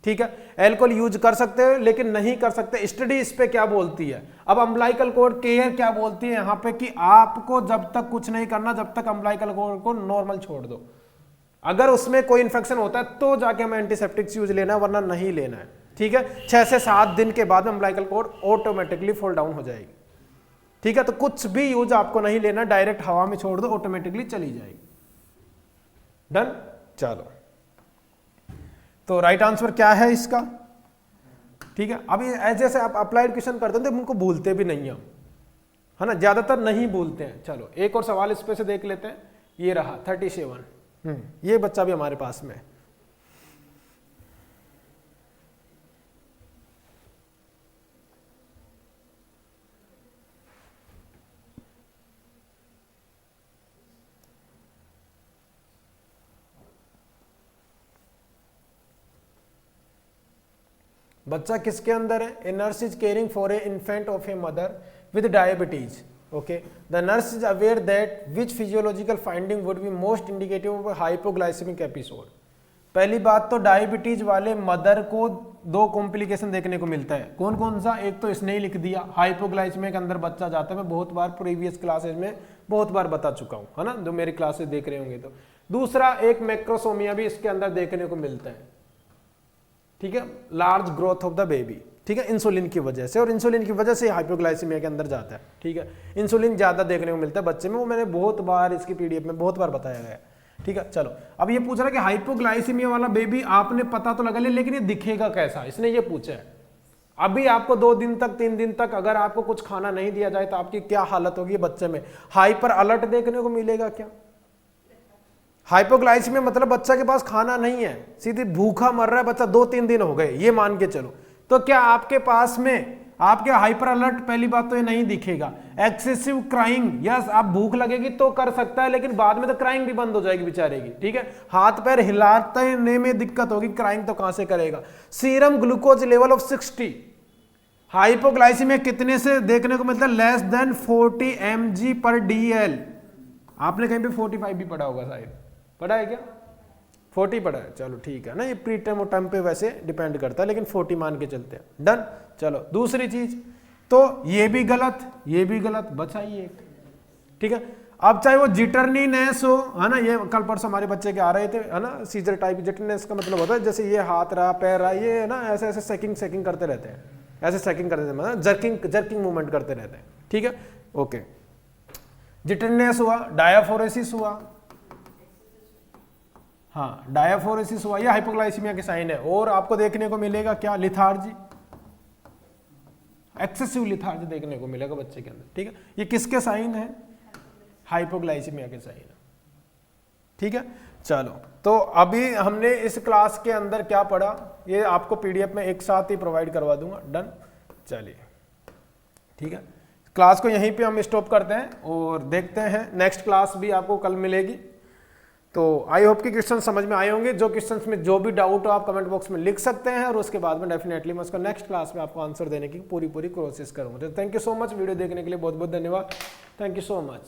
ठीक है। एल्कोहल यूज कर सकते हो लेकिन नहीं कर सकते। स्टडी इस पे क्या बोलती है, अब अम्बिलिकल कॉर्ड केयर क्या बोलती है यहाँ पे, कि आपको जब तक कुछ नहीं करना, जब तक अम्बिलिकल कॉर्ड को नॉर्मल छोड़ दो। अगर उसमें कोई इन्फेक्शन होता है तो जाके हमें एंटीसेप्टिक्स यूज लेना है, वरना नहीं लेना है, ठीक है। 6 से 7 दिन के बाद umbilical cord automatically fall down हो जाएगी, ठीक है। तो कुछ भी यूज आपको नहीं लेना, डायरेक्ट हवा में छोड़ दो, ऑटोमेटिकली चली जाएगी। डन, चलो, तो राइट आंसर क्या है इसका, ठीक है। अब जैसे आप अप्लाइड क्वेश्चन करते हैं तो उनको भूलते भी नहीं हम, है ना, ज्यादातर नहीं भूलते हैं। चलो, एक और सवाल इस पे से देख लेते हैं, ये रहा 37, ये बच्चा भी हमारे पास में है। बच्चा किसके अंदर है, a nurse is caring for a infant of a mother with diabetes, okay. The nurse is aware that which physiological finding would be most indicative of hypoglycemic episode. पहली बात तो डायबिटीज वाले मदर को 2 कॉम्प्लिकेशन देखने को मिलता है, कौन कौन सा, एक तो इसने ही लिख दिया, हाइपोग्लाइसेमिया के अंदर बच्चा जाता है, मैं बहुत बार प्रीवियस क्लासेज में बहुत बार बता चुका हूं, है ना, जो मेरी क्लासेज देख रहे होंगे तो। दूसरा, एक मैक्रोसोमिया भी इसके अंदर देखने को मिलता है, ठीक है, large growth of the baby, ठीक है, इंसुलिन की वजह से, और इंसुलिन की वजह से हाइपोग्लाइसीमिया के अंदर जाता है, ठीक है। इंसुलिन ज्यादा देखने को मिलता है बच्चे में, वो मैंने बहुत बार इसकी पीडीएफ में बहुत बार बताया गया है, ठीक है। चलो, अब ये पूछ रहा है कि हाइपोग्लाइसीमिया वाला बेबी आपने पता तो लगा लिया, लेकिन ये दिखेगा कैसा, इसने ये पूछा है। अभी आपको 2 दिन तक 3 दिन तक अगर आपको कुछ खाना नहीं दिया जाए तो आपकी क्या हालत होगी बच्चे में, हाइपर अलर्ट देखने को मिलेगा क्या। हाइपोग्लाइसीमिया मतलब बच्चा के पास खाना नहीं है, सीधे भूखा मर रहा है बच्चा, 2-3 दिन हो गए, ये मान के चलो, तो क्या आपके पास में आपके हाइपर अलर्ट, पहली बात तो ये नहीं दिखेगा। एक्सेसिव क्राइंग, यस, आप भूख लगेगी तो कर सकता है, लेकिन बाद में तो क्राइंग भी बंद हो जाएगी बेचारे की, ठीक है। हाथ पैर हिलाने में दिक्कत होगी, क्राइंग तो कहां से करेगा। Serum glucose level of 60, hypoglycaemia कितने से देखने को मिलता है, लेस देन 40 mg/dl। आपने कहीं पे 45 भी पढ़ा होगा शायद, पढ़ा है क्या, 40 पड़ा है, चलो ठीक है ना, ये प्री टर्म और टर्म पे वैसे डिपेंड करता है, लेकिन 40 मान के चलते हैं। डन। चलो दूसरी चीज, तो ये भी गलत, ये भी गलत, बचाइए एक, ठीक है। अब चाहे वो जिटरनीनेस हो, है ना, ये कल परसों हमारे बच्चे के आ रहे थे, है ना, सीजर टाइप। जिटरनीनेस का मतलब होता है जैसे ये हाथ रहा, पैर रहा, ये है ना, ऐसे ऐसे सेकिंग करते रहते हैं, ऐसे सेकिंग करते रहते हैं, मतलब जर्किंग मूवमेंट करते रहते हैं, ठीक है, ओके। जिटरनीनेस हुआ, डायाफोरेसिस हुआ, हाँ डायाफोरेसिस हुआ, ये हाइपोग्लाइसीमिया के साइन है। और आपको देखने को मिलेगा क्या, लिथार्जी, एक्सेसिव लिथार्जी देखने को मिलेगा बच्चे के अंदर, ठीक है। ये किसके साइन है, हाइपोग्लाइसीमिया के साइन है, ठीक है। चलो, तो अभी हमने इस क्लास के अंदर क्या पढ़ा, ये आपको पीडीएफ में एक साथ ही प्रोवाइड करवा दूंगा। डन। चलिए ठीक है, क्लास को यहीं पे हम स्टॉप करते हैं और देखते हैं नेक्स्ट क्लास भी आपको कल मिलेगी। तो आई होप कि क्वेश्चन समझ में आए होंगे। जो क्वेश्चंस में जो भी डाउट हो आप कमेंट बॉक्स में लिख सकते हैं, और उसके बाद में डेफिनेटली मैं उसका नेक्स्ट क्लास में आपको आंसर देने की पूरी कोशिश करूंगा। तो thank you so much, video देखने के लिए बहुत बहुत धन्यवाद। Thank you so much.